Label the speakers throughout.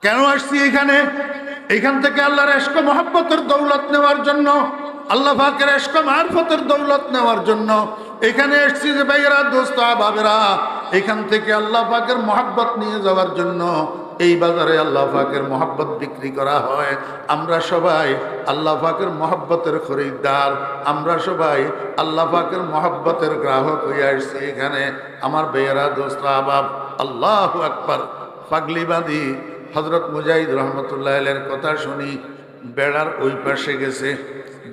Speaker 1: কেন আসছি এখানে? এখান থেকে আল্লাহর ইশক মহব্বতের দৌলত নেওয়ার জন্য, আল্লাহ পাকের ইশক মারফতের দৌলত নেওয়ার জন্য এখানে এসেছি। যে ভাইয়েরা, দোস্ত, আহবাবেরা, এখান থেকে আল্লাহ পাকের মহব্বত নিয়ে যাওয়ার জন্য। এই বাজারে আল্লাহ পাকের মহব্বত বিক্রি করা হয়। আমরা সবাই আল্লাহ পাকের মহব্বতের খরিদ্দার, আমরা সবাই আল্লাহ পাকের মহব্বতের গ্রাহক হয়ে আসছি এখানে। আমার ভাইয়েরা, দোস্ত, আহবাব, আল্লাহু আকবার। পাগলিবাদী হযরত মুজাহিদ রহমতুল্লাহ আলাইহির কথা শুনি। বেড়ার ওই পাশে গেছে,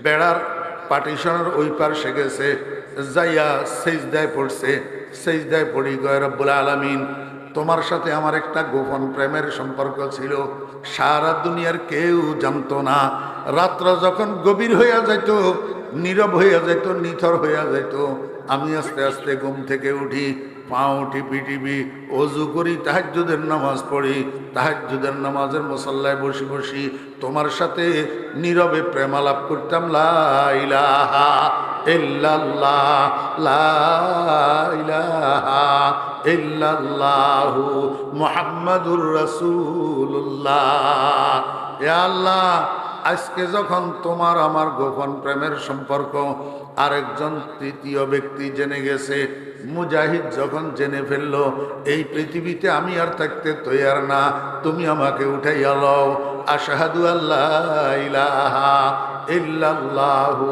Speaker 1: বেড়ার পার্টিশনের ওই পাশে গেছে, যাইয়া সেজদায় পড়ছে। সেজদায় পড়ি, গয় রব্বুল আলামিন, তোমার সাথে আমার একটা গোপন প্রেমের সম্পর্ক ছিল, সারা দুনিয়ার কেউ জানতো না। রাত্র যখন গভীর হইয়া যাইত, নীরব হইয়া যাইত, নিথর হইয়া যাইত, আমি আস্তে আস্তে ঘুম থেকে উঠি, পাও টিপি টিপি অজু করি, তাহাজ্জুদের নামাজ পড়ি, তাহাজ্জুদের নামাজের মুসাল্লায় বসি বসি তোমার সাথে নীরবে প্রেমালাপ করতাম। লা ইলাহা ইল্লাল্লাহ, লা ইলাহা ইল্লাল্লাহু মুহাম্মাদুর রাসূলুল্লাহ। ইয়া আল্লাহ, আজকে যখন তোমার আমার গোপন প্রেমের সম্পর্ক আরেকজন তৃতীয় ব্যক্তি জেনে গেছে, মুজাহিদ যখন জেনে ফেললো, এই পৃথিবীতে আমি আর থাকতে তৈয়ার না, তুমি আমাকে উঠাইয়া লও। আশহাদু আল্লা ইলাহা ইল্লাল্লাহু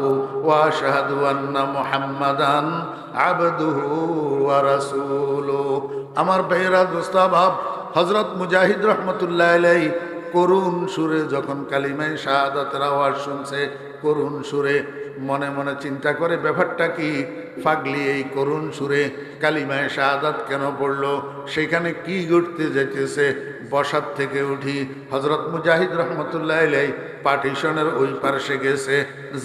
Speaker 1: ওয়া আশহাদু আন্না মুহাম্মাদান আবদুহু ওয়া রাসূলুহু। আমার ভাইয়েরা, দোস্তাবাব, হযরত মুজাহিদ রহমতুল্লাহ আলাইহি করুণ সুরে যখন কালিমায়ে শাহাদাতের আওয়াজ শুনছে, করুণ সুরে মনে মনে চিন্তা করে, ব্যাপারটা কি? পাগলি এই করুণ সুরে কালিমায়ে শাহাদাত কেন পড়লো? সেখানে কি ঘটতে যেতেছে? বসার থেকে উঠি, হযরত মুজাহিদ রহমতুল্লাহ আলাইহি পার্টিশনের ওই পাশে গেছে,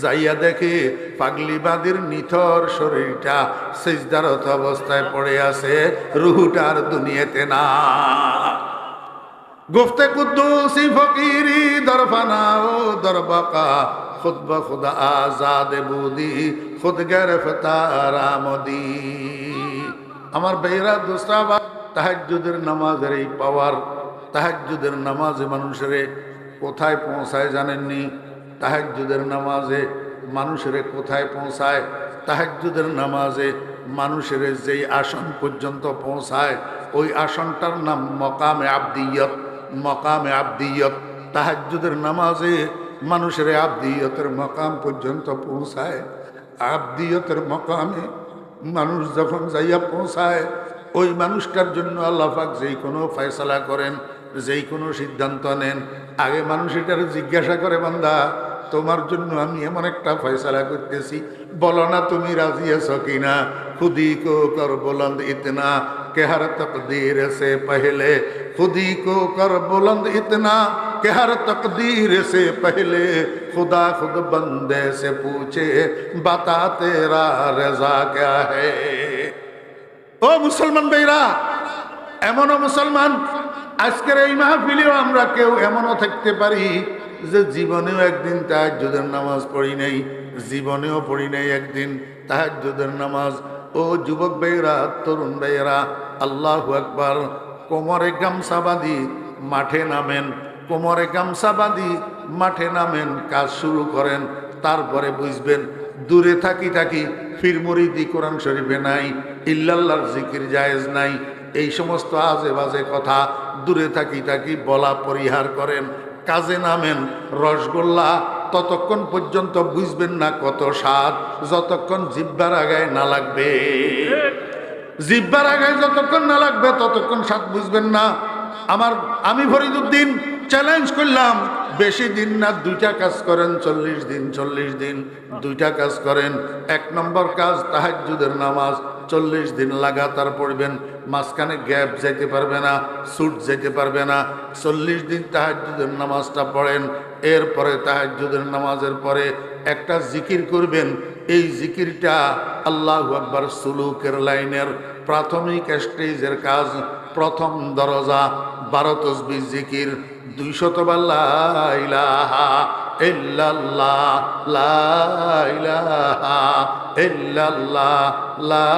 Speaker 1: যাইয়া দেখে পাগলিবাদীর নিথর শরীরটা সিজদারত অবস্থায় পড়ে আছে, রুহটার দুনিয়াতে না। গুফতে কুদ্দুসি ফকিরি দরফানা ও দরবাকা, খুদ ব খুদ আজাদ বুদি, খুদ গরফতার আমদি। আমার ভাইয়েরা, দোস্তাবা, তাহাজ্জুদের নামাজের এই পাওয়ার, তাহাজ্জুদের নামাজে মানুষের কোথায় পৌঁছায় জানেননি? তাহাজ্জুদের নামাজে মানুষের কোথায় পৌঁছায়? তাহাজ্জুদের নামাজে মানুষের যেই আসন পর্যন্ত পৌঁছায়, ওই আসনটার নাম মকামে আবদিয়ত। মকামে আবদিয়ত, তাহাজ্জুদের নামাজে মানুষের আবদিয়তের মকাম পর্যন্ত পৌঁছায়। আবদিয়তের মকামে মানুষ যখন যাইয়া পৌঁছায়, ওই মানুষটার জন্য আল্লাহ পাক যেই কোনো ফয়সালা করেন, যেই কোনো সিদ্ধান্ত নেন, আগে মানুষ এটার জিজ্ঞাসা করে, বান্দা, তোমার জন্য আমি এমন একটা ফয়সালা করতেছি, বলো না তুমি রাজি আছো কিনা? খুদি কো কর বুলন্দ ইতনা कि हर तकदीर से पहले, खुदी को कर बुलंद इतना कि हर तकदीर से पहले, खुदा खुद बंदे से पूछे बता तेरा रजा क्या है। ও মুসলমান ভাইরা, এমনও মুসলমান আজকের এই মাহফিলেও আমরা কেউ এমনও থাকতে পারি যে জীবনেও একদিন তাহাজ্জুদের নামাজ পড়ি নাই, জীবনেও পড়ি নাই একদিন তাহাজ্জুদের নামাজ। ও যুবক ভাইয়েরা, তরুণ ভাইয়েরা, আল্লাহু আকবার, কোমরে গামছা বাঁধি মাঠে নামেন, কোমরে গামছা বাঁধি মাঠে নামেন, কাজ শুরু করেন। তারপরে বুঝবেন দূরে থাকি থাকি ফির মুরিদি কোরআন শরীফে নাই, ইল্লাল্লাহর জিকির জায়েজ নাই, এই সমস্ত আজে বাজে কথা দূরে থাকি থাকি বলা পরিহার করেন। কাজে নামেন, রসগোল্লা ততক্ষণ পর্যন্ত বুঝবেন না কত স্বাদ, যতক্ষণ জিহ্বার আগায় না লাগবে। জিহ্বার আগায় যতক্ষণ না লাগবে ততক্ষণ স্বাদ বুঝবেন না। আমি ফরিদউদ্দিন চ্যালেঞ্জ করলাম, বেশি দিন না, 2টা কাজ করেন, 40 দিন, 40 দিন 2টা কাজ করেন। 1 নম্বর কাজ তাহাজ্জুদের নামাজ 40 দিন লাগাতার পড়বেন, মাঝখানে গ্যাপ যেতে পারবে না, ছুট যেতে পারবে না। 40 দিন তাহাজ্জুদের নামাজটা পড়েন। এরপরে তাহাজ্জুদের নামাজের পরে একটা জিকির করবেন। এই জিকিরটা আল্লাহু আকবার সুলুকের লাইনের প্রাথমিক স্টেজের কাজ, প্রথম দরজা। 12 তসবিহ জিকির, 200 বার লা ইলাহা ইল্লাল্লাহ, লা ইলাহা ইল্লাল্লাহ, লা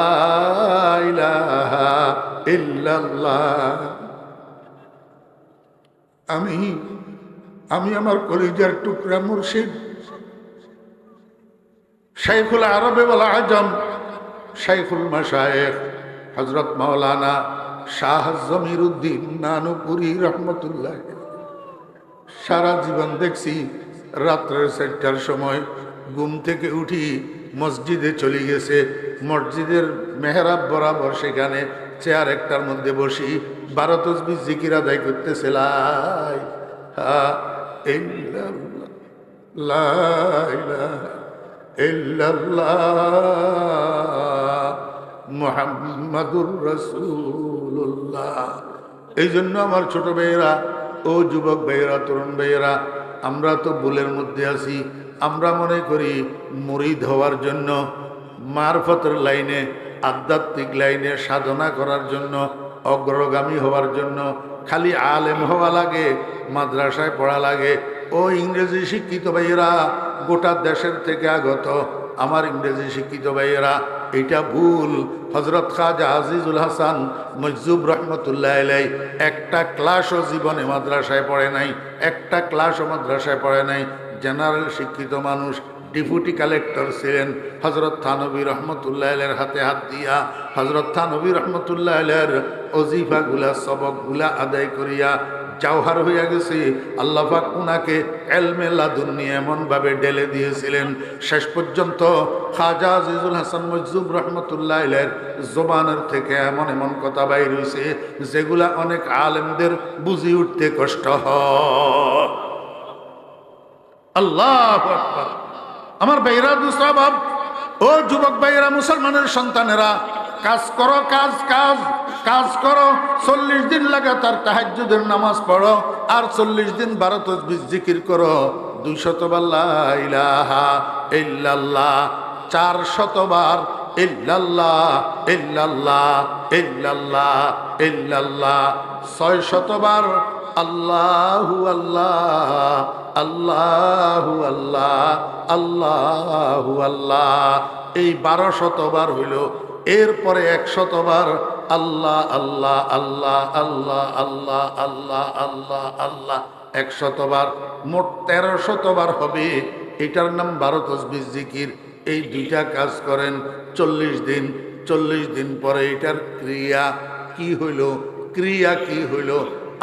Speaker 1: ইলাহা ইল্লাল্লাহ। আমি আমি আমার কলিজার টুকরা মুর্শিদ শাইখুল আরবে ওয়াল আজম শাইখুল মাশায়েখ হযরত মাওলানা শাহ জমিরুদ্দিন নানুপুরি রহমতুল্লাহ সারা জীবন দেখছি রাত্রের 4টার সময় ঘুম থেকে উঠি মসজিদে চলে গেছে, মসজিদের মেহরাব বরাবর সেখানে চেয়ার একটার মধ্যে বসি 12 তাসবিহ জিকির আদায় করতেছে। লা ইলাহা ইল্লাল্লাহ মুহাম্মাদুর রাসূলুল্লাহ। এই জন্য আমার ছোট ভাইয়েরা, ও যুবক ভাইয়েরা, তরুণ ভাইয়েরা, আমরা তো ভুলের মধ্যে আছি। আমরা মনে করি মুরিদ হওয়ার জন্য, মারফতের লাইনে, আধ্যাত্মিক লাইনে সাধনা করার জন্য, অগ্রগামী হওয়ার জন্য খালি আলেম হওয়া লাগে, মাদ্রাসায় পড়া লাগে। ও ইংরেজি শিক্ষিত ভাইয়েরা, গোটা দেশের থেকে আগত আমার ইংরেজি শিক্ষিত ভাইয়েরা, এটা ভুল। হযরত খাজা আজিজুল হাসান মজজুব রহমতুল্লাহ আলাইহি একটা ক্লাসও জীবনে মাদ্রাসায় পড়ে নাই, একটা ক্লাসও মাদ্রাসায় পড়ে নাই। জেনারেল শিক্ষিত মানুষ, ডেপুটি কালেক্টর ছিলেন। হযরত থানভী রহমতুল্লাহ আলাইহির হাতে হাত দিয়া হযরত থানভী রহমতুল্লাহ আলাইহির ওজিফাগুলা, সবকগুলা আদায় করিয়া জাওহার হইয়া গেছে। আল্লাহ পাক উনাকে ইলমে লাদুন্নি এমনভাবে ঢেলে দিয়েছিলেন, শেষ পর্যন্ত খাজা আজিজুল হাসান মজজুব রহমতুল্লাহ আলাইহির জবানের থেকে এমন এমন কথা বাইর হইছে যেগুলা অনেক আলেমদের বুঝি উঠতে কষ্ট হয়। আল্লাহু আকবার। আমার ভাইরা, দুসবাব, ও যুবক ভাইয়েরা, মুসলমানের সন্তানেরা, কাজ করো, কাজ কাজ কাজ করো। 40 দিন লাগাতার তাহাজ্জুদের নামাজ পড়ো, আর 40 দিন 12 তাসবিহ জিকির করো। 200 বার লা ইলাহা ইল্লাল্লাহ, 400 বার ইল্লাল্লাহ ইল্লাল্লাহ ইল্লাল্লাহ ইল্লাল্লাহ, 600 বার আল্লাহু আল্লাহ আল্লাহু আল্লাহ আল্লাহু আল্লাহ। এই 1200 বার হইল। এরপরে 100 বার আল্লাহ আল্লাহ আল্লাহ আল্লাহ আল্লাহ আল্লাহ আল্লাহ আল্লাহ, 100 বার, মোট 1300 বার হবে। এটার নাম 12 তাসবিহ জিকির। এই দুইটা কাজ করেন 40 দিন। 40 দিন পরে এটার ক্রিয়া কি হইল, ক্রিয়া কি হইল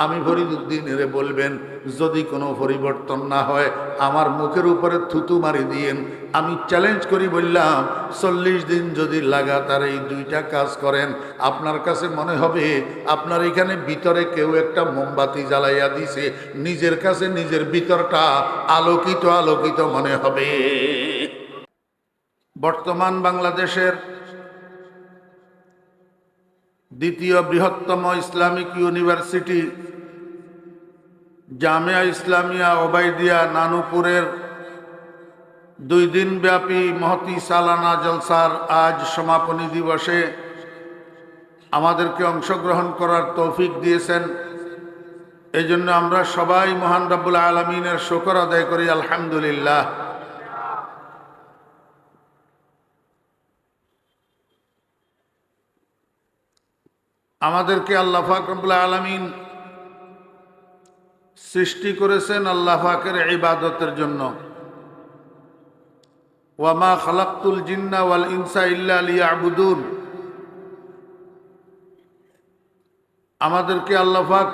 Speaker 1: আমি ফরিদুদ্দিনেরে বলবেন। যদি কোনো পরিবর্তন না হয় আমার মুখের উপরে থুতু মারি দিয়েন। আমি চ্যালেঞ্জ করি বললাম, 40 দিন যদি লাগাতার এই দুইটা কাজ করেন, আপনার কাছে মনে হবে আপনার এখানে ভিতরে কেউ একটা মোমবাতি জ্বালাইয়া দিছে, নিজের কাছে নিজের ভিতরটা আলোকিত আলোকিত মনে হবে। বর্তমান বাংলাদেশের দ্বিতীয় বৃহত্তম ইসলামিক ইউনিভার্সিটি জামিয়া ইসলামিয়া ওবায়দিয়া নানুপুরের 2 দিন ব্যাপী মহতি সালানা জলসার আজ সমাপনী দিবসে আমাদেরকে অংশগ্রহণ করার তৌফিক দিয়েছেন। এই জন্য আমরা সবাই মহান রব্বুল আলামিনের শুকর আদায় করি, আলহামদুলিল্লাহ। আমাদেরকে আল্লাহ পাক রব্বুল আলামিন সৃষ্টি করেছেন আল্লাহ পাকের ইবাদতের জন্য। ওয়া মা খালাকতুল জিন্না ওয়াল ইনসা ইল্লা লিয়াবুদুন। আমাদেরকে আল্লাহ পাক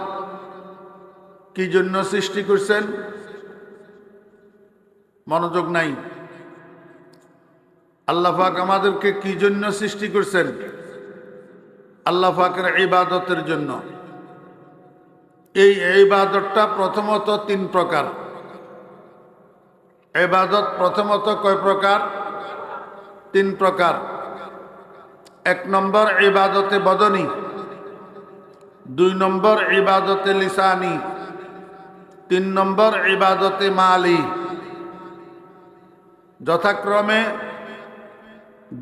Speaker 1: কি জন্য সৃষ্টি করেছেন? মনোযোগ নাই। আল্লাহ পাক আমাদেরকে কি জন্য সৃষ্টি করেছেন? আল্লাহ পাকের ইবাদতের জন্য। এই ইবাদতটা প্রথমত 3 প্রকার। ইবাদত প্রথমত কয় প্রকার? 3 প্রকার। 1 নম্বর ইবাদতে বদনী, 2 নম্বর ইবাদতে লিসানি, 3 নম্বর ইবাদতে মালি। যথাক্রমে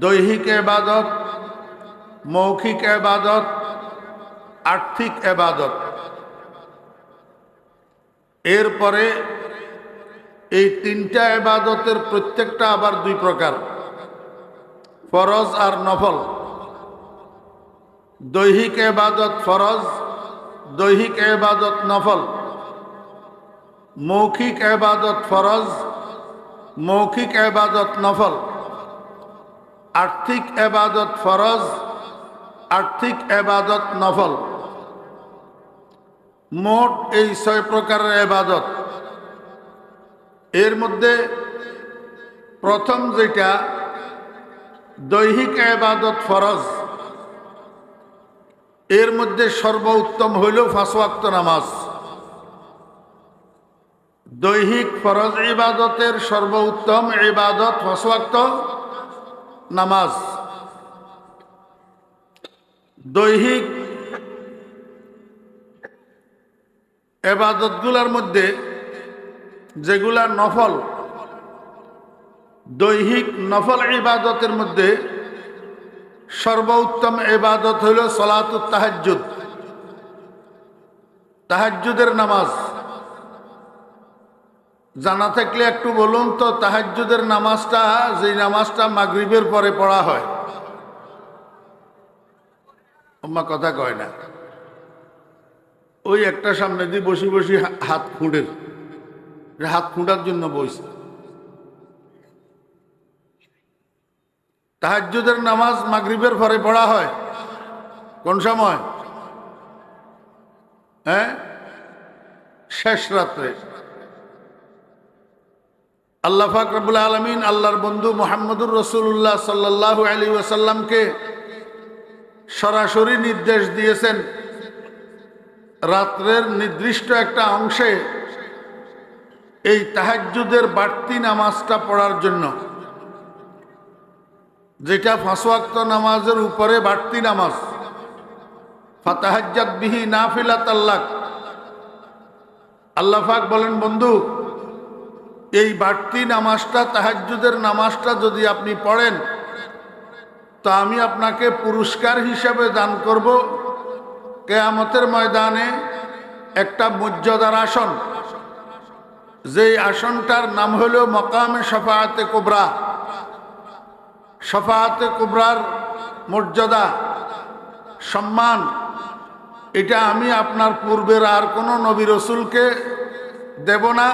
Speaker 1: দৈহিক ইবাদত, মৌখিক ইবাদত, আর্থিক ইবাদত। এরপরে এই 3টা ইবাদতের প্রত্যেকটা আবার 2 প্রকার, ফরজ আর নফল। দৈহিক ইবাদত ফরজ, দৈহিক ইবাদত নফল। মৌখিক ইবাদত ফরজ, মৌখিক ইবাদত নফল, আর্থিক ইবাদত ফরজ, আর্থিক ইবাদত নফল। মোট এই 6 প্রকারের ইবাদত। এর মধ্যে প্রথম যেটা দৈহিক ইবাদত ফরজ, এর মধ্যে সর্বোত্তম হইল 5 ওয়াক্ত নামাজ। দৈহিক ফরজ ইবাদতের সর্বোত্তম ইবাদত 5 ওয়াক্ত নামাজ। দৈহিক ইবাদতগুলোর মধ্যে যেগুলা নফল, দৈহিক নফল ইবাদতের মধ্যে সর্বোত্তম ইবাদত হইল সালাতুত তাহাজ্জুদ, তাহাজ্জুদের নামাজ। জানা থাকলে একটু বলুন তো, তাহাজ্জুদের নামাজটা, যে নামাজটা মাগরিবের পরে পড়া হয়। আম্মা কথা কয় না, ওই একটা সামনে দিয়ে বসে বসে হাত খুঁড়ের, হাত খুঁড়ার জন্য বসে। তাহাজ্জুদের নামাজ মাগরিবের পরে পড়া হয় কোন সময়? শেষ রাত্রে। আল্লাহ পাক রব্বুল আলামিন আল্লাহর বন্ধু মুহাম্মদুর রাসূলুল্লাহ সাল্লাল্লাহু আলাইহি ওয়াসাল্লামকে সরাসরি নির্দেশ দিয়েছেন রাত্রের নির্দিষ্ট একটা অংশে এই তাহাজ্জুদের বাড়তি নামাজটা পড়ার জন্য, যেটা 5 ওয়াক্ত নামাজের উপরে বাড়তি নামাজ। ফাতাহাজ্জাত বিহি নাফিলাতাল লাক। আল্লাহ পাক বলেন, বন্ধু এই বাড়তি নামাজটা, তাহাজ্জুদের নামাজটা যদি আপনি পড়েন তো আমি আপনাকে পুরস্কার হিসেবে দান করব কিয়ামতের ময়দানে একটা মর্যাদার আসন, যেই আসনটার নাম হলো মাকামে শাফাআতে কুবরা। শাফাআতে কুবরার মর্যাদা, সম্মান, এটা আমি আপনার পূর্বের আর কোনো নবী রসুলকে দেব না,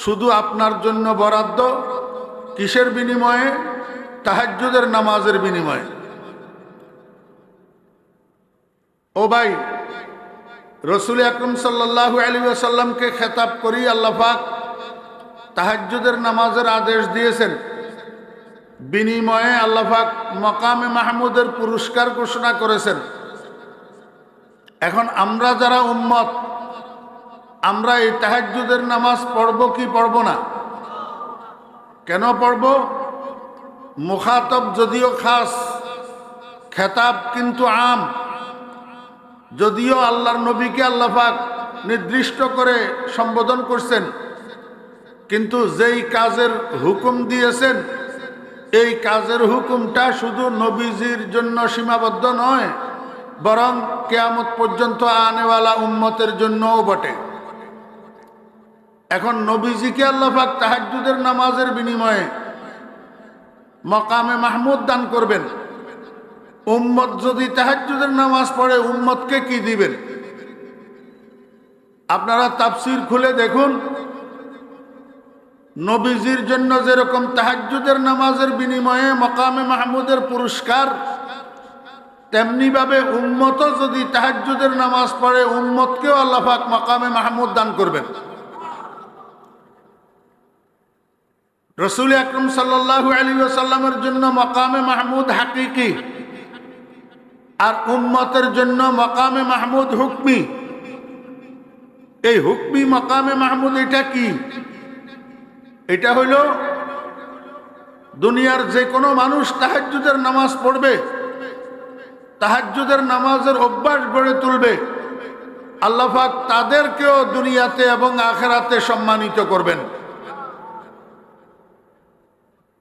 Speaker 1: শুধু আপনার জন্য বরাদ্দ। কিসের বিনিময়ে? তাহাজ্জুদের নামাজের বিনিময়ে। ও ভাই, রসুল আকরাম সাল্লাল্লাহু আলাইহি ওয়াসাল্লামকে খেতাব করি আল্লাহ পাক তাহাজ্জুদের নামাজের আদেশ দিয়েছেন। বিনিময়ে আল্লাহ পাক মাকামে মাহমুদের পুরস্কার ঘোষণা করেছেন। এখন আমরা যারা উম্মত, আমরা এই তাহাজ্জুদের নামাজ পড়ব কি পড়ব না? কেন পড়ব? মুখাতব যদিও খাস, খেতাব কিন্তু আম। যদিও আল্লাহর নবীকে আল্লাহ পাক নির্দিষ্ট করে সম্বোধন করছেন, কিন্তু যেই কাজের হুকুম দিয়েছেন, এই কাজের হুকুমটা শুধু নবীজির জন্য সীমাবদ্ধ নয়, বরং কিয়ামত পর্যন্ত আনেওয়ালা উম্মতের জন্যও বটে। এখন নবীজিকে আল্লাহ পাক তাহাজ্জুদের নামাজের বিনিময়ে মাকামে মাহমুদ দান করবেন। উম্মত যদি তাহাজ্জুদের নামাজ পড়ে, উম্মতকে কি দিবেন? আপনারা তাফসীর খুলে দেখুন, নবীজির জন্য যেরকম তাহাজ্জুদের নামাজের বিনিময়ে মাকামে মাহমুদের পুরস্কার, তেমনি ভাবে উম্মত যদি তাহাজ্জুদের নামাজ পড়ে, উম্মতকেও আল্লাহ পাক মাকামে মাহমুদ দান করবেন। রাসূল আকরাম সাল্লাল্লাহু আলাইহি ওয়াসাল্লামের জন্য মাকামে মাহমুদ হাকিকি, আর উম্মতের জন্য মাকামে মাহমুদ হুকমি। এই হুকমি মাকামে মাহমুদ এটা কি? এটা হইল দুনিয়ার যে কোনো মানুষ তাহাজ্জুদের নামাজ পড়বে, তাহাজ্জুদের নামাজের অভ্যাস গড়ে তুলবে, আল্লাহ পাক তাদেরকেও দুনিয়াতে এবং আখিরাতে সম্মানিত করবেন।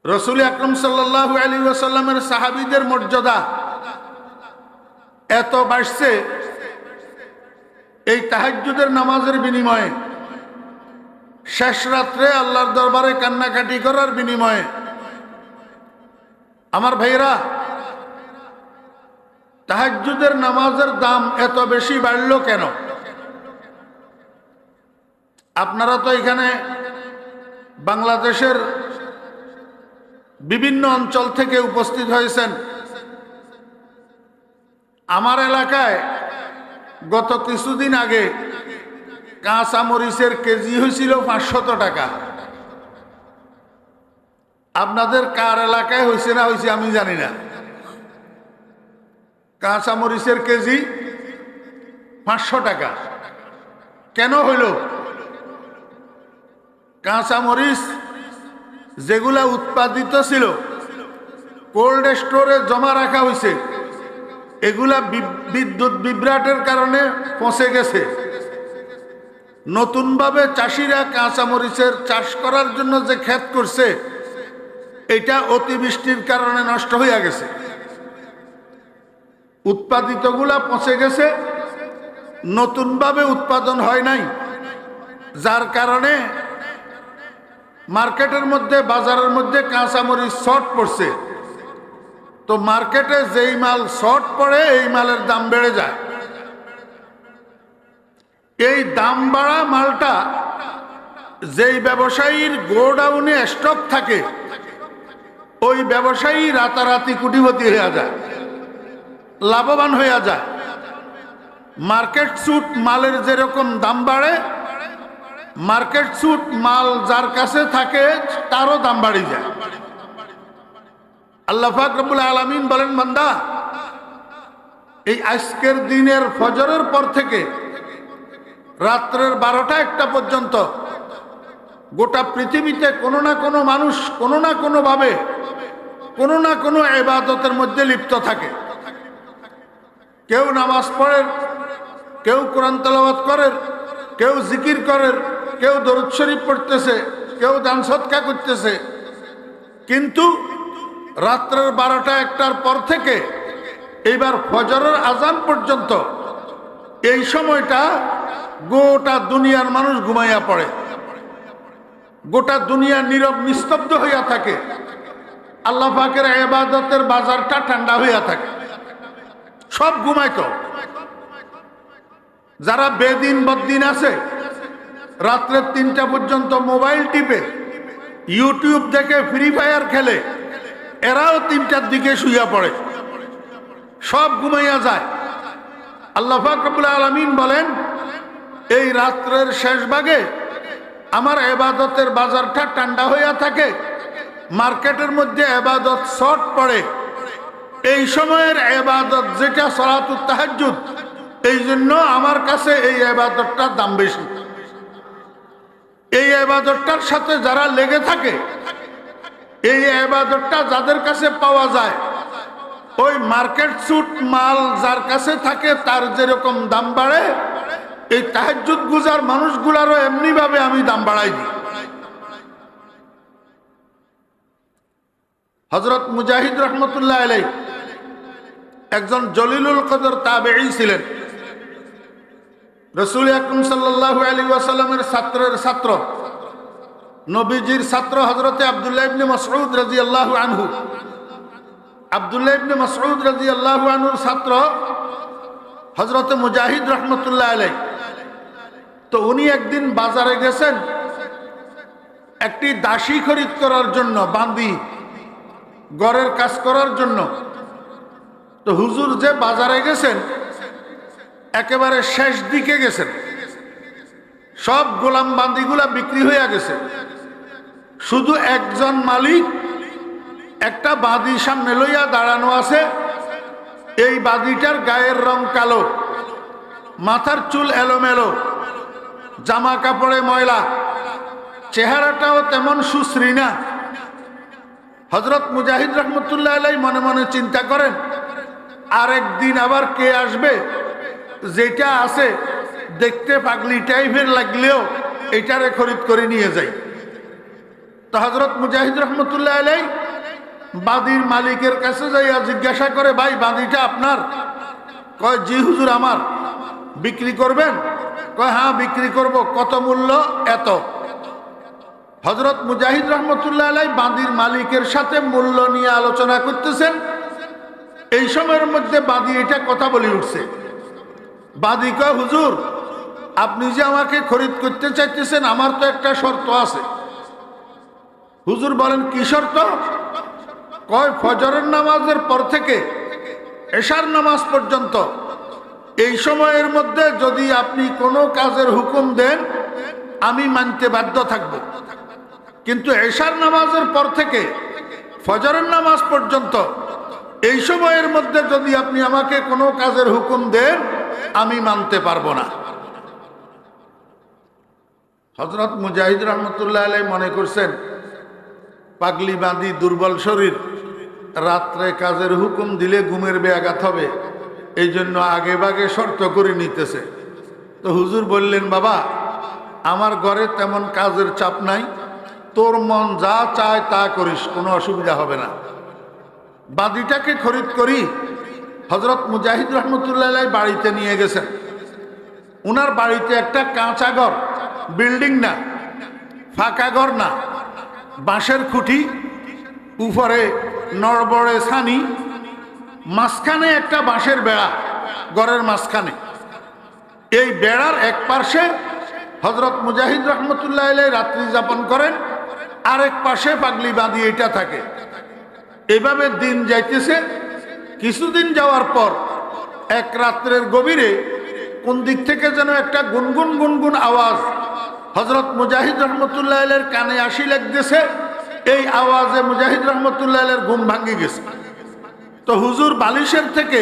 Speaker 1: রাসূল আকরাম সাল্লাল্লাহু আলাইহি ওয়াসাল্লামের সাহাবীদের মর্যাদা এত বাড়ছে এই তাহাজ্জুদের নামাজের বিনিময়ে, শেষ রাত্রে আল্লাহর দরবারে কান্নাকাটি করার বিনিময়ে। আমার ভাইরা, তাহাজ্জুদের নামাজের দাম এত বেশি বাড়ল কেন? আপনারা তো এখানে বাংলাদেশের বিভিন্ন অঞ্চল থেকে উপস্থিত হয়েছেন। আমার এলাকায় গত কিছুদিন আগে কাঁচা মরিচের কেজি হয়েছিল 500 টাকা। আপনাদের কার এলাকায় হয়েছে না হয়েছে আমি জানি না। কাঁচা মরিচের কেজি 500 টাকা কেন হইল? কাঁচা মরিচ যেগুলা উৎপাদিত ছিল কোল্ড স্টোরে জমা রাখা হয়েছে, এগুলা বিদ্যুৎ বিভ্রাটের কারণে পচে গেছে। নতুনভাবে চাষিরা কাঁচা মরিচের চাষ করার জন্য যে ক্ষেত করছে এটা অতিবৃষ্টির কারণে নষ্ট হয়ে গেছে। উৎপাদিতগুলা পচে গেছে, নতুনভাবে উৎপাদন হয় নাই, যার কারণে মার্কেটের মধ্যে বাজারের মধ্যে কাঁচা মরিচ শর্ট পড়ছে। তো মার্কেটে যেই মাল শর্ট পড়ে এই মালের দাম বেড়ে যায়। এই দাম বাড়া মালটা যেই ব্যবসায়ীর গোডাউনে স্টক থাকে ওই ব্যবসায়ী রাতারাতি কোটিপতি হয়ে যায়, লাভবান হয়ে যায়। মার্কেট সুট মালের যেরকম দাম বাড়ে, মার্কেট সুট মাল যার কাছে থাকে তারও দাম বাড়ি যায়। আল্লাহ পাক রব্বুল আলামিন বলেন, বান্দা এই আজকের দিনের ফজরের পর থেকে রাত্রের 12টা-1টা পর্যন্ত গোটা পৃথিবীতে কোনো না কোনো মানুষ কোনো না কোনো ভাবে কোনো না কোনো ইবাদতের মধ্যে লিপ্ত থাকে। কেউ নামাজ পড়ে, কেউ কোরআন তেলাওয়াত করে, কেউ জিকির করে, কেউ দরুদ শরীফ পড়তেছে, কেউ দান সদকা করতেছে। কিন্তু রাত্রের 12টা-1টার পর থেকে এইবার ফজরের আজান পর্যন্ত এই সময়টা গোটা দুনিয়ার মানুষ ঘুমাইয়া পড়ে, গোটা দুনিয়া নীরব নিস্তব্ধ হইয়া থাকে। আল্লাহ পাকের ইবাদতের বাজারটা ঠান্ডা হইয়া থাকে, সব ঘুমাইতো। যারা বেদিন বদ্দিন আছে রাত্রের 3টা পর্যন্ত মোবাইল টিপে ইউটিউব দেখে ফ্রি ফায়ার খেলে, এরাও 3টার দিকে শুইয়া পড়ে, সব ঘুমাইয়া যায়। আল্লাহ পাক রব্বুল আলামিন বলেন, এই রাত্রের শেষ ভাগে আমার ইবাদতের বাজারটা ঠান্ডা হইয়া থাকে, মার্কেটের মধ্যে ইবাদত শর্ট পড়ে। এই সময়ের ইবাদত যেটা সালাতুত তাহাজ্জুদ, এই জন্য আমার কাছে এই ইবাদতটার দাম বেশি। এই ইবাদতটার সাথে যারা লেগে থাকে, এই ইবাদতটা যাদের কাছে পাওয়া যায়, ওই মার্কেট সুট মাল যার কাছে থাকে তার যেরকম দাম বাড়ে, এই তাহাজ্জুদ গুজার মানুষগুলারও এমনি ভাবে আমি দাম বাড়াই দিই। হযরত মুজাহিদ রহমতুল্লাহ আলাইহি একজন জলিলুল কদর তাবেঈ ছিলেন। রাসূল আকরাম সাল্লাল্লাহু আলাইহি ওয়াসাল্লামের ছাত্রের ছাত্র, নবীজির ছাত্র হযরতে আব্দুল্লাহ ইবনে মাসউদ রাদিয়াল্লাহু আনহু। আব্দুল্লাহ ইবনে মাসউদ রাদিয়াল্লাহু আনহুর ছাত্র হযরতে মুজাহিদ রহমতুল্লাহ আলাইহি। তো উনি একদিন বাজারে গেছেন একটি দাসী খরিদ করার জন্য, বান্দি, ঘরের কাজ করার জন্য। তো হুজুর যে বাজারে গেছেন একেবারে শেষ দিকে গেছেন, সব গোলাম বান্দিগুলা বিক্রি হয়ে গেছে, শুধু একজন মালিক একটা বাদি সামনে লইয়া দাঁড়ানো আছে। এই বাদিটার গায়ের রং কালো, মাথার চুল এলোমেলো, জামা কাপড়ে ময়লা, চেহারাটাও তেমন সুশ্রী না। হযরত মুজাহিদ রহমতুল্লাহ আলাইহি মনে মনে চিন্তা করেন, আর একদিন আবার কে আসবে যেটা আছে দেখতে পাগলি টাইপের লাগলেও এটারে খরিদ করে নিয়ে যাই। তো হযরত মুজাহিদ রহমতুল্লাহ আলাইহি বাদির মালিকের কাছে যাইয়া জিজ্ঞাসা করে, ভাই বাদিটা আপনার? কয়, জি হুজুর আমার। বিক্রি করবেন? কয়, হ্যাঁ বিক্রি করব। কত মূল্য? এত। হযরত মুজাহিদ রহমতুল্লাহ আলাইহি বাদির মালিকের সাথে মূল্য নিয়ে আলোচনা করতেছেন। এই সময়ের মধ্যে বাদি এটা কথা বলে উঠছে। বাদি কয়, হুজুর আপনি যে আমাকে খরিদ করতে চাইতেছেন, আমার তো একটা শর্ত আছে। হুজুর বলেন, কি শর্ত? কয়, ফজরের নামাজের পর থেকে এশার নামাজ পর্যন্ত এই সময়ের মধ্যে যদি আপনি কোনো কাজের হুকুম দেন, আমি মানতে বাধ্য থাকব। কিন্তু এশার নামাজের পর থেকে ফজরের নামাজ পর্যন্ত এই সময়ের মধ্যে যদি আপনি আমাকে কোনো কাজের হুকুম দেন, আমি মানতে পারবো না। হযরত মুজাহিদ রহমতুল্লাহ আলাইহি মনে করছেন, পাগলি বাঁধি, দুর্বল শরীর, রাত্রে কাজের হুকুম দিলে ঘুমের ব্যাঘাত হবে, এই জন্য আগে ভাগে শর্ত করে নিতেছে। তো হুজুর বললেন, বাবা, আমার ঘরে তেমন কাজের চাপ নাই, তোর মন যা চায় তা করিস, কোনো অসুবিধা হবে না। বাদিটাকে খরিদ করি হযরত মুজাহিদ রহমতুল্লাহ আলাইহি বাড়িতে নিয়ে গেছেন। উনার বাড়িতে একটা কাঁচা ঘর, বিল্ডিং না, ফাঁকা ঘর না, বাঁশের খুঁটি, উপরে নড়বড়ে ছানি, মাঝখানে একটা বাঁশের বেড়া, ঘরের মাঝখানে। এই বেড়ার এক পাশে হযরত মুজাহিদ রহমতুল্লাহ আলাইহি রাত্রি যাপন করেন, আরেক পাশে পাগলি বাঁধি এটা থাকে। এভাবে দিন যাইতেছে। কিছুদিন যাওয়ার পর এক রাত্রের গভীরে কোন দিক থেকে যেন একটা গুনগুন গুনগুন আওয়াজ হযরত মুজাহিদ রহমতুল্লাহ আলাইহির কানে আসি লাগতেছে। এই আওয়াজে মুজাহিদ রহমতুল্লাহ আলাইহির ঘুম ভাঙ্গি গেছে। তো হুজুর বালিশের থেকে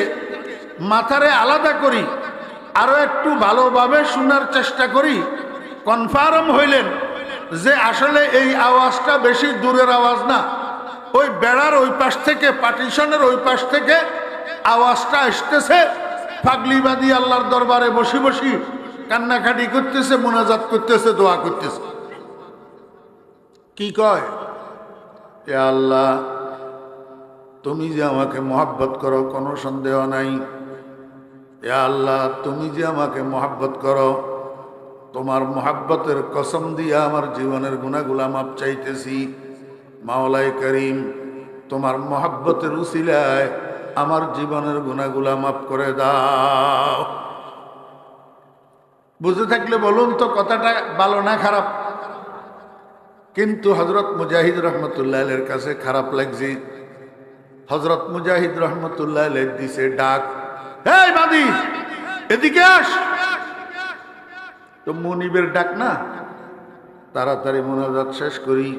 Speaker 1: মাথারে আলাদা করি, আরো একটু ভালোভাবে শোনার চেষ্টা করি, কনফার্ম হইলেন যে আসলে এই আওয়াজটা বেশি দূরের আওয়াজ না, ওই বেড়ার ওই পাশ থেকে, পার্টিশনের ওই পাশ থেকে আওয়াজটা আসতেছে। পাগলিবাদী আল্লাহর দরবারে বসে বসে কান্নাকাটি করতেছে, মোনাজাত করতেছে, দোয়া করতেছে। কি কয়, এ আল্লাহ, তুমি যে আমাকে মহব্বত করো কোনো সন্দেহ নাই। এ আল্লাহ, তুমি যে আমাকে মহব্বত করো, তোমার মহব্বতের কসম দিয়া আমার জীবনের গুনাহগুলা মাপ চাইতেছি। মাওলাই করিম, তোমার মহব্বতের উসিলায় আমার জীবনের গুনাহগুলা মাফ করে দাও। বুঝে থাকলে বলুন তো কথাটা ভালো না খারাপ? কিন্তু হযরত মুজাহিদ রহমতুল্লাহ আলাইহির কাছে খারাপ লাগছে। হযরত মুজাহিদ রহমতুল্লাহ আলাইহি দিছে ডাক, এই বাদী, এদিকে আস। তো মুনিবের ডাক না, তাড়াতাড়ি মোনাজাত শেষ করি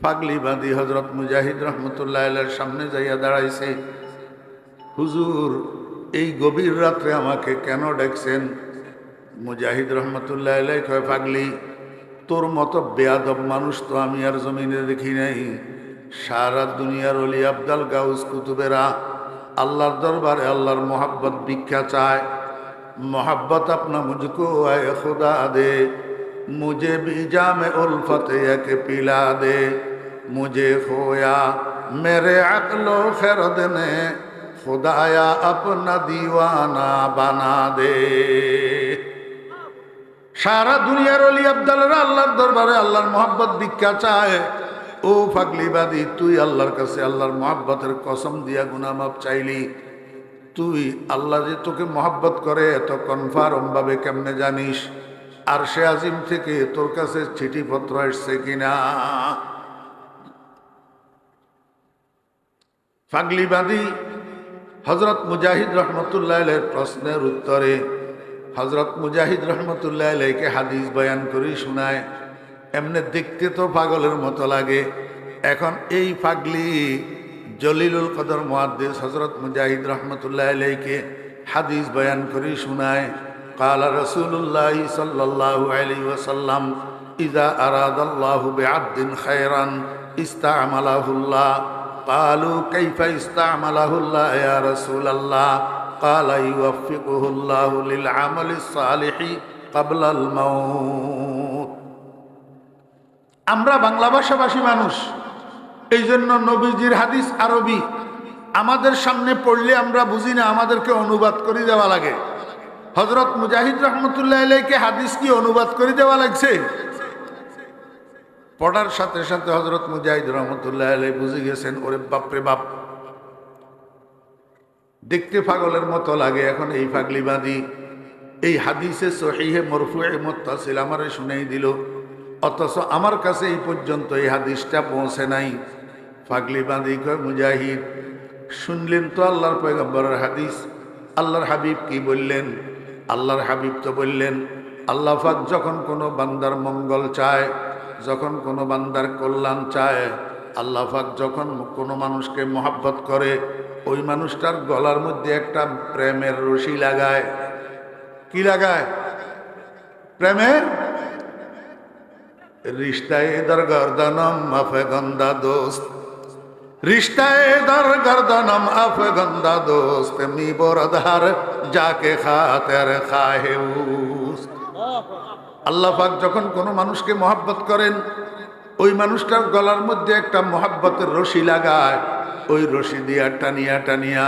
Speaker 1: পাগলি বাঁধি হযরত মুজাহিদ রহমতুল্লাহ আলাইহির সামনে যাইয়া দাঁড়াইছে। হুজুর, এই গভীর রাত্রে আমাকে কেন ডাকছেন? মুজাহিদ রহমতুল্লাহ আলাইহি কয়, পাগলি, তোর মতো বেয়াদব মানুষ তো আমি আর জমিনে দেখি নাই। সারা দুনিয়ার ওলি আবদাল গাউস কুতুবেরা আল্লাহর দরবারে আল্লাহর মোহাব্বত ভিক্ষা চায়। मोहब्बत अपना मुझको आए खुदा दे, मुझे भी जाम उल्फत एक पिला दे, मुझे खोया मेरे अक्लो खरद ने, खुदाया अपना दीवाना बना दे। सारा दुनियार ओली अब्दालरा आल्लाहर दरबारे आल्लाहर मोहब्बत भिक्षा चाय। ओ पागलिबादी, तुई आल्लाहर काছে आल्लाहर मोहब्बतेर कसम दिया गुनाह माफ चाइली। তুই আল্লাহ যে তোকে মহব্বত করে এত কনফার্ম ভাবে কেমনে জানিস? আর সে আজিম থেকে তোর কাছে চিঠিপত্র আসছে কিনা? পাগলিবাদী হযরত মুজাহিদ রহমতুল্লাহ আলাইহির প্রশ্নের উত্তরে হযরত মুজাহিদ রহমতুল্লাহ আলাইহিকে হাদিস বয়ান করে শোনায়। এমনি দেখতে তো পাগলের মতো লাগে। এখন এই পাগলি জলিলুল কদর মুহাদ্দিস হযরত মুজাহিদ রহমতুল্লাহ আলাইহিকে হাদিস বয়ান করে শোনায়। قال رسول الله صلى الله عليه وسلم إذا أراد الله بعبد خيرا استعمله الله. قالوا كيف استعمله الله يا رسول الله؟ قال يوفقه الله للعمل الصالح قبل الموت. আমরা বাংলা ভাষাভাষী মানুষ, এই জন্য নবীজির হাদিস আরবি আমাদের সামনে পড়লে আমরা বুঝি না, আমাদেরকে অনুবাদ করে দেওয়া লাগে। হযরত মুজাহিদ রহমতুল্লাহ আলাইহিকে হাদিস কি অনুবাদ করে দেওয়া লাগছে? পড়ার সাথে সাথে হযরত মুজাহিদ রহমতুল্লাহ আলাইহি বুঝে গেছেন, ওরে বাপরে বাপ, দেখতে পাগলের মতো লাগে। এখন এই পাগলিবাদী এই হাদিসে সহিহে মরফুয়ে মুত্তাসিল আমারে শুনাই দিল, অথচ আমার কাছে এই পর্যন্ত এই হাদিসটা পৌঁছে নাই। পাগলি বাঁধি কয় মুজাহিদ, শুনলেন তো আল্লাহর পয়গম্বরের হাদিস, আল্লাহর হাবিব কি বললেন? আল্লাহর হাবিব তো বললেন, আল্লাহ পাক যখন কোনো বান্দার মঙ্গল চায়, যখন কোনো বান্দার কল্যাণ চায়, আল্লাহ পাক যখন কোনো মানুষকে মহাব্বত করে, ওই মানুষটার গলার মধ্যে একটা প্রেমের রশি লাগায়। কি লাগায়? প্রেমের। রিশতায়ে দর গর্দনম আফগন্দা দোস্ত, রিশতায়ে দর গর্দনম আফগন্দা দোস্ত, মি বরধার যাকে খাতের খাহেউস। আল্লাহ পাক যখন কোনো মানুষকে মহাব্বত করেন, ওই মানুষটার গলার মধ্যে একটা মহাব্বতের রশি লাগায়। ওই রশি দিয়া টানিয়া টানিয়া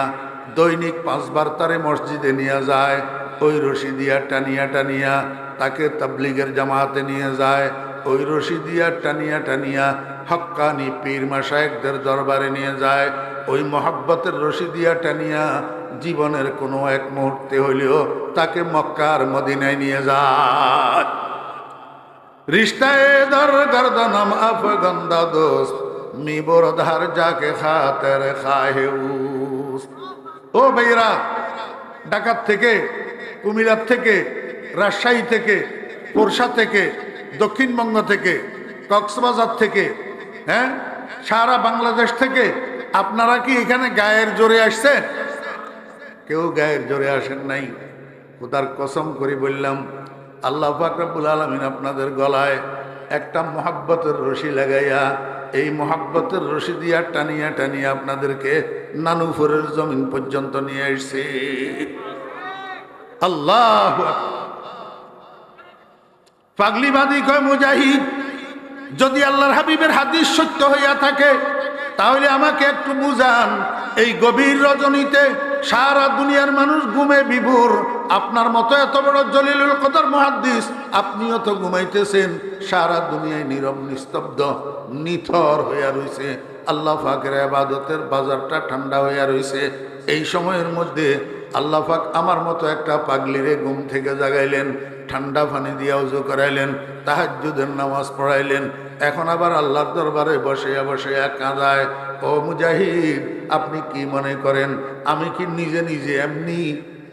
Speaker 1: দৈনিক 5 বার তারে মসজিদে নিয়ে যায়। ওই রশি দিয়া টানিয়া টানিয়া তাকে তাবলীগের জামাতে নিয়ে যায়। ওই রশি দিয়া টানিয়া টানিয়া হক্কানি পীর মাশায়েখদের দরবারে নিয়ে যায়। ওই মহাব্বতের রশি দিয়া টানিয়া জীবনের কোনো এক মুহূর্তে হইলেও তাকে মক্কার মদিনায় নিয়ে যায়। রিশতায়ে দর গর্দনম আফগন্দা দোস্ত, মি বরধার যাকে খাতের খাহেউস। ও ভাইরা, ঢাকা থেকে, কুমিল্লা থেকে, রাজশাহী থেকে, পোরশা থেকে, দক্ষিণবঙ্গ থেকে, কক্সবাজার থেকে, হ্যাঁ, সারা বাংলাদেশ থেকে আপনারা কি এখানে গায়ের জোরে আসছেন? কেউ গায়ের জোরে আসেন নাই। খোদার কসম করে বললাম, আল্লাহ পাক রব্বুল আলামিন আপনাদের গলায় একটা মহাব্বতের রশি লাগাইয়া, এই মহাব্বতের রশি দিয়া টানিয়া টানিয়া আপনাদেরকে নানুফরের জমিন পর্যন্ত নিয়ে আসছে। আল্লাহ পাগলিবাদী কয় মুজাহিদ, যদি আল্লাহর হাবিবের হাদিস সত্য হইয়া থাকে তাহলে আমাকে একটু বুঝান, এই গভীর রজনীতে সারা দুনিয়ার মানুষ ঘুমে বিভোর, আপনার মতো এত বড় জলিলুল কদর মুহাদ্দিস আপনিও তো ঘুমাইতেছেন, সারা দুনিয়ায় নীরব নিস্তব্ধ নিথর হইয়া রইছে, আল্লাহ পাকের ইবাদতের বাজারটা ঠান্ডা হইয়া রইছে। এই সময়ের মধ্যে আল্লাহ পাক আমার মতো একটা পাগলিরে ঘুম থেকে জাগাইলেন, ঠান্ডা পানি দিয়া ওযু করাইলেন, তাহাজ্জুদের নামাজ পড়াইলেন। এখন আবার আল্লাহর দরবারে বসে বসে কাঁদায়। ও মুজাহিদ, আপনি কি মনে করেন আমি কি নিজে নিজে এমনি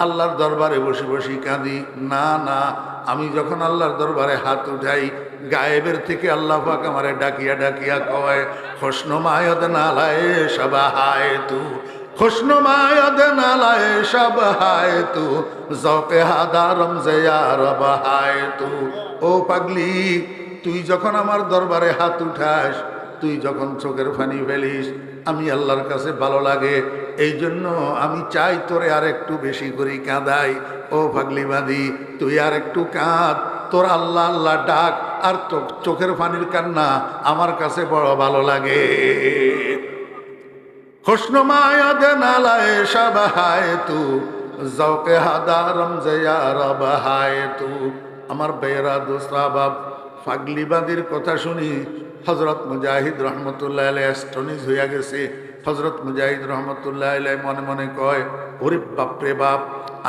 Speaker 1: আল্লাহর দরবারে বসে বসে কাঁদি? না না, আমি যখন আল্লাহর দরবারে হাত উঠাই, গায়েবের থেকে আল্লাহ পাক আমারে ডাকিয়া ডাকিয়া কয়, খুশনুমায়দ নালায়ে শাবাহায়ে তু, খুশনুমায়দ নালায়ে শাবাহায়ে তু, জৌকে হাদারম জিয়ার বাহায়ে তু। ও পাগলি, তুই যখন আমার দরবারে হাত উঠাস, তুই যখন চোখের পানি ফেলিস, আমি আল্লাহর কাছে ভালো লাগে, এই জন্য আমি চাই তোরে আর একটু বেশি করে কাঁদাই। ও পাগলিবাদী, তুই আর একটু কাঁদ, তোর আল্লাহ আল্লাহ ডাক, আর তো চোখের পানির কান্না আমার কাছে বড় ভালো লাগে। খুশনুমায়দ নালায়ে শাবাহায়ে তু, জৌকে হাদারম জিয়ার বাহায়ে তু। আমার বেরা দোস্ত আহবাব, পাগলিবাদীর কথা শুনি হযরত মুজাহিদ রহমতুল্লাহ আলাইহি স্টনিজ হইয়া গেছে। হযরত মুজাহিদ রহমতুল্লাহ আলাইহি মনে মনে কয়, ওরে বাপরে বাপ,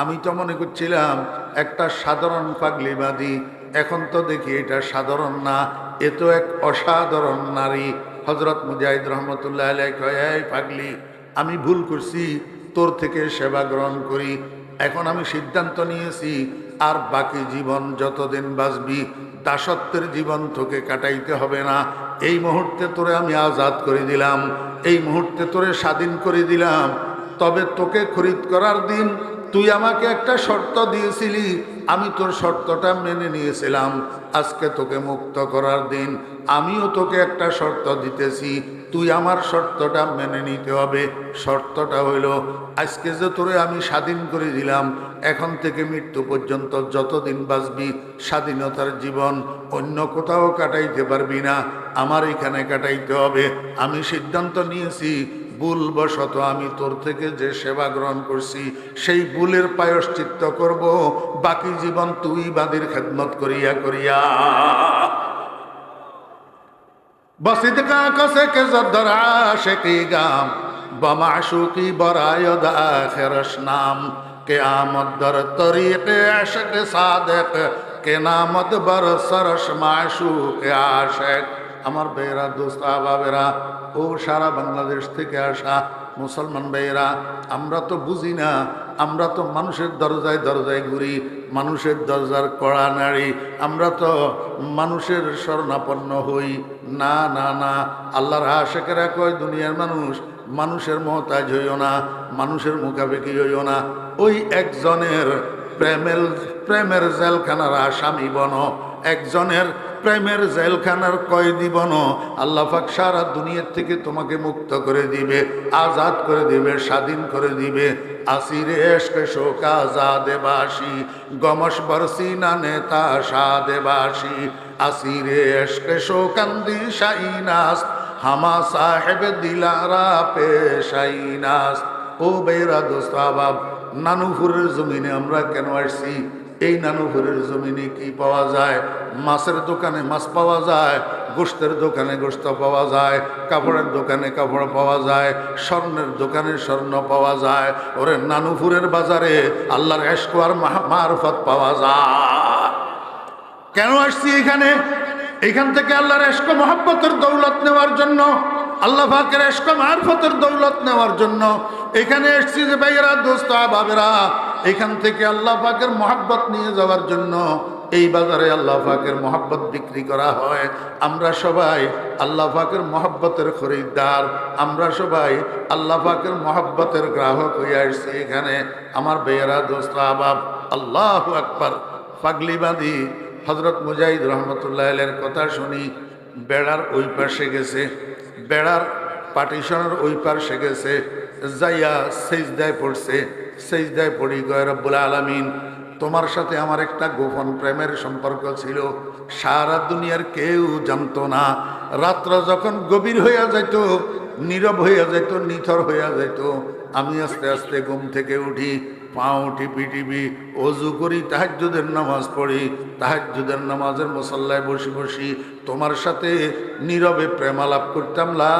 Speaker 1: আমি তো মনে করছিলাম একটা সাধারণ পাগলিবাদী, এখন তো দেখি এটা সাধারণ না, এ তো এক অসাধারণ নারী। হযরত মুজাহিদ রহমতুল্লাহ আলাইহি কয়, এই পাগলি, আমি ভুল করছি, তোর থেকে সেবা গ্রহণ করি। এখন আমি সিদ্ধান্ত নিয়েছি, আর বাকি জীবন যতদিন বাঁচবি দাসত্বের জীবন তোকে কাটাইতে হবে না। এই মুহূর্তে তোরে আমি আজাদ করে দিলাম, এই মুহূর্তে তোরে স্বাধীন করে দিলাম। তবে তোকে খরিদ করার দিন তুই আমাকে একটা শর্ত দিয়েছিলি, আমি তোর শর্তটা মেনে নিয়েছিলাম। আজকে তোকে মুক্ত করার দিন, আমিও তোকে একটা শর্ত দিতেছি, তুই আমার শর্তটা মেনে নিতে হবে। শর্তটা হইল, আজকে যে তোরে আমি স্বাধীন করে দিলাম, এখন থেকে মৃত্যু পর্যন্ত যতদিন বাঁচবি স্বাধীনতার জীবন অন্য কোথাও কাটাইতে পারবি না, আমার এখানে কাটাইতে হবে। আমি সিদ্ধান্ত নিয়েছি, ভুলবশত আমি তোর থেকে যে সেবা গ্রহণ করছি সেই ভুলের প্রায়শ্চিত্ত করব, বাকি জীবন তুই বাদীর খেদমত করিয়া করিয়া। বসিদকা কসে কে জদ্দর আশিকি গাম, বমাশুকি বরায়দ আখিরশ নাম, क़यामत दर तरीक़े इश्क़ सादिक़ केनामत बर सरश माशूक़ आशिक़। আমার ভাইয়েরা, দোস্ত আহবাবেরা, ও সারা বাংলাদেশ থেকে আসা মুসলমান ভাইয়েরা, আমরা তো বুঝি না, আমরা তো মানুষের দরজায় দরজায় ঘুরি, মানুষের দরজার কড়া নাড়ি, আমরা তো মানুষের শরণাপন্ন হই। না না না, আল্লাহর আশিকেরা কয় দুনিয়ার মানুষ, মানুষের মহতাজ হইও না, মানুষের মুখাপেক্ষি হইও না, ওই একজনের প্রেমের জেলখানার আসামি বনো, একজনের প্রেমের জেলখানার কয়েদি বনো। আল্লাহ পাক সারা দুনিয়ার থেকে তোমাকে মুক্ত করে দিবে, আজাদ করে দিবে, স্বাধীন করে দিবে। আসিরে এশকে শোক আজাদে বাসি, গমশ বরসি না নেতা সাদে বাসি। আসিরে এশকে শোকান্দি শাইনাস, হামা সাহেব দিলারা পেশাইনাস। ও বেরা দোস্ত আহবাব, নানুপুরের জমিনে আমরা কেন আসছি? এই নানুপুরের জমিনে কি পাওয়া যায়? মাছের দোকানে মাছ পাওয়া যায়, গোশতের দোকানে গোশত পাওয়া যায়, কাপড়ের দোকানে কাপড় পাওয়া যায়, স্বর্ণের দোকানে স্বর্ণ পাওয়া যায়। ওরে নানুপুরের বাজারে আল্লাহর ইশক আর মারফত পাওয়া যায়। কেন আসছি এখানে? এখান থেকে আল্লাহর ইশক মহব্বতের দৌলত নেওয়ার জন্য, আল্লাহ পাকের ইশক মারফতের দৌলত নেওয়ার জন্য এখানে এসেছি। যে ভাইয়েরা, দোস্ত আহবাবেরা, এখান থেকে আল্লাহ পাকের মহব্বত নিয়ে যাওয়ার জন্য এই বাজারে আল্লাহ পাকের মহব্বত বিক্রি করা হয়। আমরা সবাই আল্লাহ পাকের মহব্বতের খরিদ্দার, আমরা সবাই আল্লাহ পাকের মহব্বতের গ্রাহক হয়ে আসছি এখানে। আমার ভাইয়েরা, দোস্ত আহবাব, আল্লাহু আকবার। পাগলি বাঁধি হযরত মুজাহিদ রহমতুল্লাহ আলাইহির কথা শুনি, বেড়ার ওই পাশে গেছে, বেড়ার পার্টিশনের ওই পাশে গেছে, যাইয়া সেজদায় পড়ছে। সেজদায় পড়ি, গয় রব্বুল আলামিন, তোমার সাথে আমার একটা গোপন প্রেমের সম্পর্ক ছিল, সারা দুনিয়ার কেউ জানতো না। রাত্র যখন গভীর হইয়া যাইত, নীরব হইয়া যাইত, নিথর হইয়া যাইত, আমি আস্তে আস্তে ঘুম থেকে উঠি, পাও টিপি টিপি অজু করি, তাহাজ্জুদের নামাজ পড়ি, তাহাজ্জুদের নামাজের মুসল্লায় বসি বসি তোমার সাথে নীরবে প্রেমালাপ করতাম। লা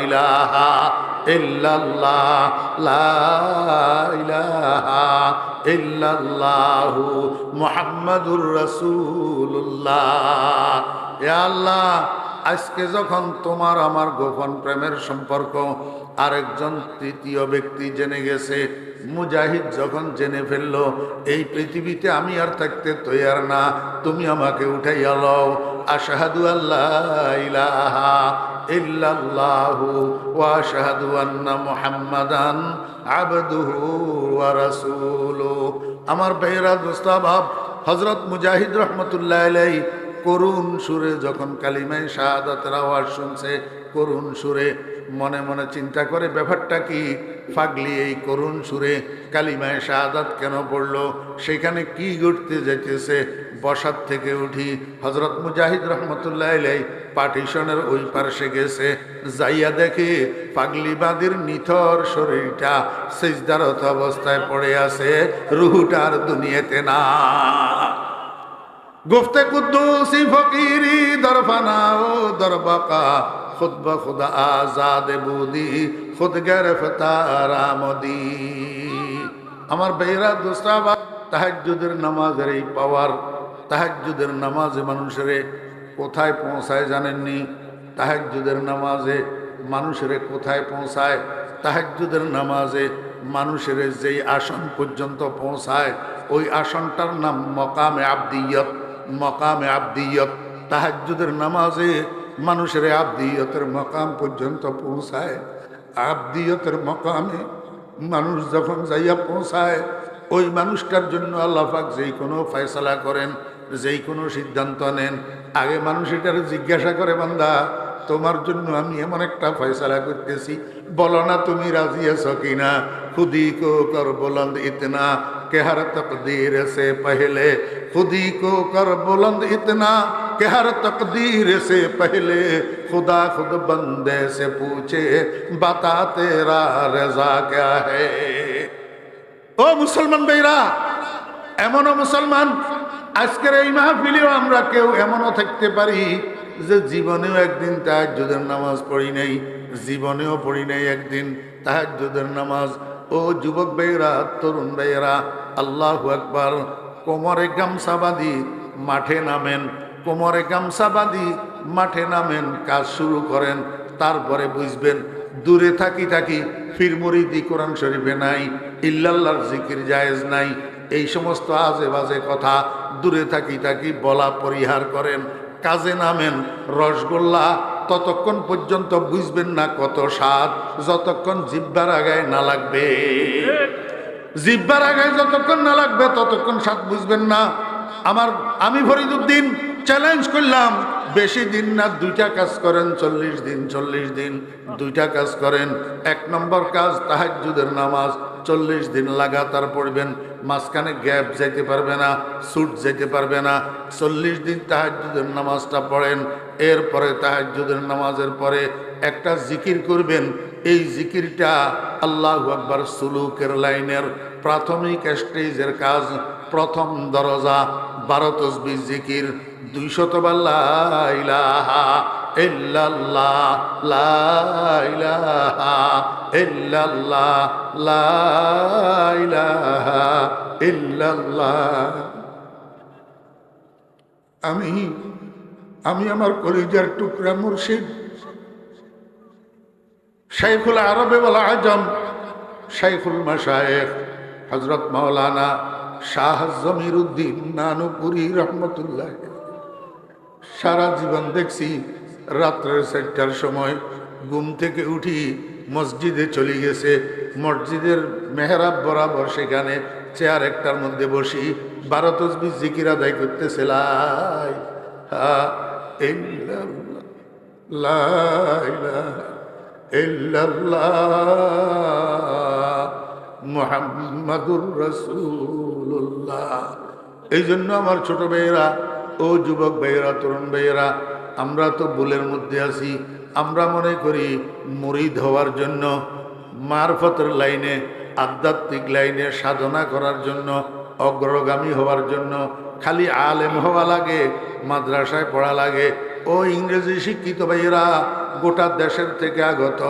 Speaker 1: ইলাহা ইল্লাল্লাহ, লা ইলাহা ইল্লাল্লাহু মুহাম্মাদুর রাসূলুল্লাহ। ইয়া আল্লাহ, আজকে যখন তোমার আমার গোপন প্রেমের সম্পর্ক আরেকজন তৃতীয় ব্যক্তি জেনে গেছে, মুজাহিদ যখন জেনে ফেললো, এই পৃথিবীতে আমি আর থাকতে তৈয়ার না, তুমি আমাকে উঠাইয়া লও। আশহাদু আল্লা ইলাহা ইল্লাল্লাহু ওয়া আশহাদু আন্না মুহাম্মাদান আবদুহু ওয়া রাসূলুহু। আমার ভাইয়েরা, দোস্ত আহবাব, হযরত মুজাহিদ রহমতুল্লাহ আলাইহি করুণ সুরে যখন কালিমায়ে শাহাদাতের আওয়াজ শুনছে, করুণ সুরে মনে মনে চিন্তা করে, ব্যাপারটা কি? পাগলি এই করুণ সুরে কালিমায়ে শাহাদাত কেন পড়লো? সেখানে কি ঘটতে যাইতেছে? বসার থেকে উঠি, হযরত মুজাহিদ রহমতুল্লাহ আলাইহি পার্টিশনের ওই পাশে গেছে, যাইয়া দেখে পাগলিবাদীর নিথর শরীরটা সিজদারত অবস্থায় পড়ে আছে, রুহটার দুনিয়াতে না। গুফতে কুদ্দুসি ফকিরি দরফানা ও দরবাকা, খুদ ব খুদ আজাদ বুদি, খুদ গিরফতার আমদি। আমার ভাইয়েরা, দোস্ত আহবাব, তাহাজ্জুদের নামাজের এই পাওয়ার, তাহাজ্জুদের নামাজে মানুষের কোথায় পৌঁছায় জানেননি? তাহাজ্জুদের নামাজে মানুষের কোথায় পৌঁছায়? তাহাজ্জুদের নামাজে মানুষের যেই আসন পর্যন্ত পৌঁছায়, ওই আসনটার নাম মকামে আবদিয়ত। মকামে আবদিয়ত, তাহাজ্জুদের নামাজে মানুষের আবদিয়তের মকাম পর্যন্ত পৌঁছায়। আবদিয়তের মকামে মানুষ যখন যাইয়া পৌঁছায়, ওই মানুষটার জন্য আল্লাহ পাক যেই কোনো ফয়সালা করেন, যেই কোনো সিদ্ধান্ত নেন, আগে মানুষ এটার জিজ্ঞাসা করে, বান্দা তোমার জন্য আমি এমন একটা ফয়সালা করতেছি, বলো না তুমি রাজি আছো কিনা? খুদি কো কর বুলন্দ ইতনা कि हर तकदीर से पहले, खुदी को कर बुलंद इतना कि हर तकदीर से पहले, खुदा खुद बंदे से पूछे बता तेरा रजा क्या है। ओ मुसलमान भाईरा, এমনও মুসলমান আজকের এই মাহফিলেও আমরা কেউ এমনও থাকতে পারি যে জীবনেও একদিন তাহাজ্জুদের নামাজ পড়ি নাই, জীবনেও পড়ি নাই একদিন তাহাজ্জুদের নামাজ। ও যুবক ভাইয়েরা, তরুণ ভাইয়েরা, আল্লাহু আকবার। কোমরে গামছা বাঁধি মাঠে নামেন, কোমরে গামছা বাঁধি মাঠে নামেন, কাজ শুরু করেন। তারপরে বুঝবেন দূরে থাকি থাকি ফির মুরিদি কোরআন শরীফে নাই, ইল্লাল্লাহর জিকির জায়েজ নাই, এই সমস্ত আজে বাজে কথা দূরে থাকি থাকি বলা পরিহার করেন। কাজে নামেন, রসগোল্লা ততক্ষণ পর্যন্ত বুঝবেন না কত স্বাদ, যতক্ষণ জিহ্বার আগায় না লাগবে। জিহ্বার আগায় যতক্ষণ না লাগবে ততক্ষণ স্বাদ বুঝবেন না। আমি ফরিদউদ্দিন চ্যালেঞ্জ করলাম, বেশি দিন না, 2টা কাজ করেন, 40 দিন। 40 দিন 2টা কাজ করেন। 1 নম্বর কাজ তাহাজ্জুদের নামাজ 40 দিন লাগাতার পড়বেন, মাঝখানে গ্যাপ যাইতে পারবে না, ছুট যেতে পারবে না। 40 দিন তাহাজ্জুদের নামাজটা পড়েন। এরপরে তাহাজ্জুদের নামাজের পরে একটা জিকির করবেন। এই জিকিরটা আল্লাহু আকবার সুলুকের লাইনের প্রাথমিক স্টেজের কাজ, প্রথম দরজা। 12 তসবিহ জিকির, 200 বার লা ইলাহা ইল্লাল্লাহ, লা ইলাহা ইল্লাল্লাহ, লা ইলাহা ইল্লাল্লাহ। আমি আমার কলিজার টুকরা মুর্শিদ শাইখুল আরবে ওয়াল আজম, শাইখুল মাশায়েখ হযরত মাওলানা শাহ জমিরুদ্দিন নানুপুরি রহমতুল্লাহ, সারা জীবন দেখছি রাত্রের 4টার সময় ঘুম থেকে উঠি মসজিদে চলে গেছে, মসজিদের মেহরাব বরাবর সেখানে চেয়ার একটার মধ্যে বসি 12 তসবিহ জিকির আদায় করতেছে। লা ইলাহা ইল্লাল্লাহ, লা ইলাহা ইল্লাল্লাহ মুহাম্মাদুর রাসূলুল্লাহ। এই জন্য আমার ছোট ভাইয়েরা, ও যুবক ভাইয়েরা, তরুণ ভাইয়েরা, আমরা তো ভুলের মধ্যে আছি। আমরা মনে করি মুরিদ হওয়ার জন্য, মারফতের লাইনে, আধ্যাত্মিক লাইনে সাধনা করার জন্য, অগ্রগামী হওয়ার জন্য খালি আলেম হওয়া লাগে, মাদ্রাসায় পড়া লাগে। ও ইংরেজি শিক্ষিত ভাইয়েরা, গোটা দেশের থেকে আগত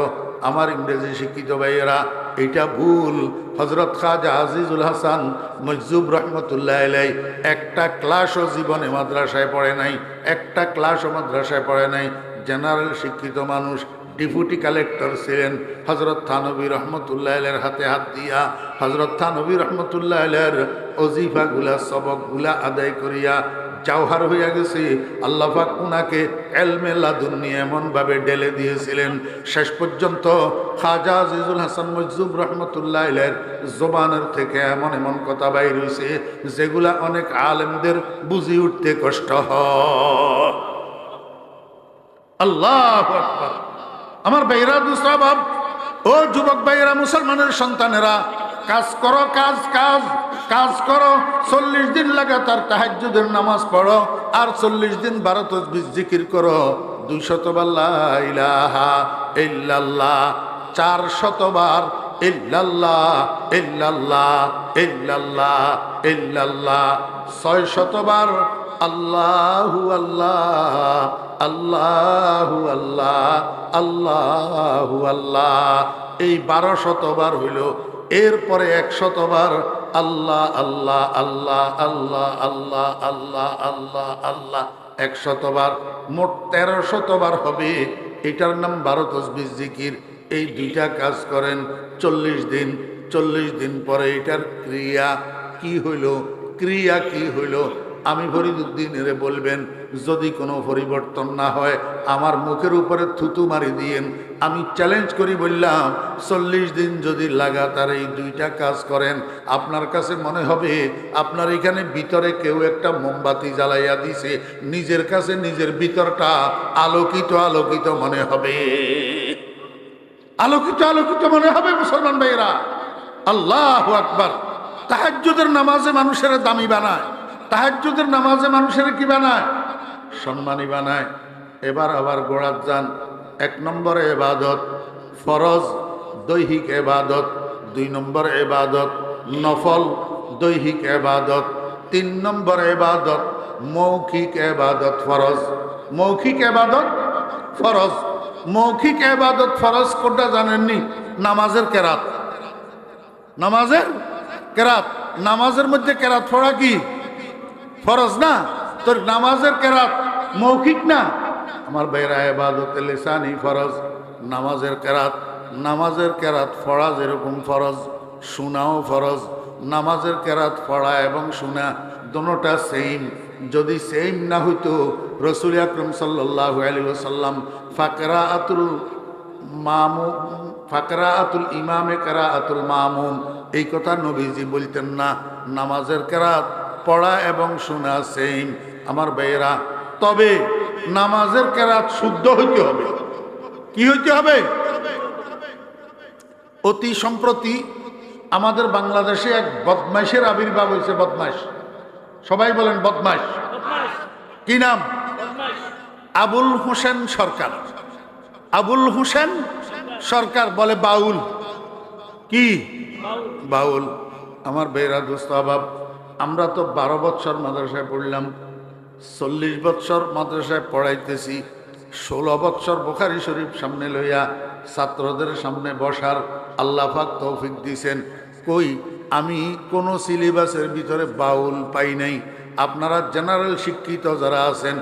Speaker 1: আমার ইংরেজি শিক্ষিত ভাইয়েরা, এটা ভুল। হযরত খাজা আজিজুল হাসান মজজুব রহমতুল্লাহ আলাইহি একটা ক্লাসও জীবনে মাদ্রাসায় পড়ে নাই, একটা ক্লাসও মাদ্রাসায় পড়ে নাই। জেনারেল শিক্ষিত মানুষ, ডেপুটি কালেক্টর ছিলেন। হযরত থানভী রহমতুল্লাহ আলাইহির হাতে হাত দিয়া হযরত থানভী রহমতুল্লাহ আলাইহির ওজিফাগুলা, সবকগুলা আদায় করিয়া জাওহার হইয়া গেছে। আল্লাহ পাক উনাকে এলমে লাদুন্নি এমনভাবে ঢেলে দিয়েছিলেন, শেষ পর্যন্ত খাজা আজিজুল হাসান মজজুব রহমতুল্লাহ আলাইহির জবানের থেকে এমন এমন কথা বাইর হইছে যেগুলা অনেক আলেমদের বুঝি উঠতে কষ্ট হয়। আল্লাহু আকবার। আমার ভাইরা, দুসরা বাপ, ও যুবক ভাইয়েরা, মুসলমানের সন্তানেরা, কাজ করো, কাজ কাজ কাজ করো। 40 দিন লাগাতার তাহাজ্জুদের নামাজ পড়ো, আর 40 দিন 12 তসবিহ জিকির করো। 200 বার লা ইলাহা ইল্লাল্লাহ, 400 বার ইল্লাল্লাহ ইল্লাল্লাহ ইল্লাল্লাহ ইল্লাল্লাহ, 600 বার আল্লাহু আল্লাহ আল্লাহু আল্লাহ আল্লাহু আল্লাহ। এই 1200 বার হইল। এরপরে 100 বার আল্লাহ আল্লাহ আল্লাহ আল্লাহ আল্লাহ আল্লাহ আল্লাহ আল্লাহ, 100 বার, মোট 1300 বার হবে। এটার নাম 12 তসবিহ জিকির। এই 2টা কাজ করেন 40 দিন। 40 দিন পরে এটার ক্রিয়া কি হইল, ক্রিয়া কি হইল আমি ফরিদউদ্দিনের বলবেন। যদি কোনো পরিবর্তন না হয় আমার মুখের উপরে থুতু মারি দিয়েন। আমি চ্যালেঞ্জ করি বললাম, 40 দিন যদি লাগাতার এই 2টা কাজ করেন, আপনার কাছে মনে হবে আপনার এখানে ভিতরে কেউ একটা মোমবাতি জ্বালাইয়া দিছে, নিজের কাছে নিজের ভিতরটা আলোকিত আলোকিত মনে হবে, আলোকিত আলোকিত মনে হবে। মুসলমান ভাইরা, আল্লাহু আকবার। তাহাজ্জুদের নামাজে মানুষের দামি বানায়, তাহাজ্জুদের নামাজে মানুষের কি বানায়, সম্মানী বানায়। এবার আবার গোড়াত যান। 1 নম্বরে ইবাদত ফরজ, দৈহিক ইবাদত। 2 নম্বর ইবাদত নফল, দৈহিক ইবাদত। 3 নম্বর ইবাদত মৌখিক ইবাদত ফরজ। মৌখিক ইবাদত ফরজ। মৌখিক ইবাদত ফরজ কোনটা জানেননি? নামাজের কেরাত। নামাজের কেরাত। নামাজের মধ্যে কেরাত পড়া কি ফরজ না? তোর নামাজের কেরাত মৌখিক না? আমার ভাইরা, ইবাদতে লিসানি ফরজ, নামাজের কেরাত। নামাজের কেরাত পড়া যেরকম ফরজ, শোনাও ফরজ। নামাজের কেরাত পড়া এবং শোনা দোনোটা সেম। যদি সেম না হইতো রসুল আকরম সাল্লাল্লাহু আলাইহি ওয়াসাল্লাম ফাকরাআতুল ইমামে কিরাআতুল মামুম এই কথা নবীজি বলতেন না। নামাজের কেরাত পড়া এবং শোনা সেম আমার ভাইয়েরা। তবে নামাজের কেরাত শুদ্ধ হইতে হবে। কি হইতে হবে? অতি সম্প্রতি আমাদের বাংলাদেশে এক বদমাইশের আবির্ভাব হয়েছে। বদমাইশ, সবাই বলেন বদমাইশ। কি নাম? আবুল হোসেন সরকার। আবুল হোসেন সরকার বলে বাউল। কি বাউল? আমার বেরা দোস্ত আবাব, আমরা তো 12 বৎসর মাদ্রাসায় পড়লাম, 40 বৎসর মাদ্রাসায় পড়াইতেছি, 16 বৎসর বুখারী শরীফ সামনে লইয়া ছাত্রদের সামনে বসার আল্লাহ পাক তৌফিক দিয়েছেন। কই আমি কোন সিলেবাসের ভিতরে বাউল পাই নাই। আপনারা জেনারেল শিক্ষিত যারা আছেন,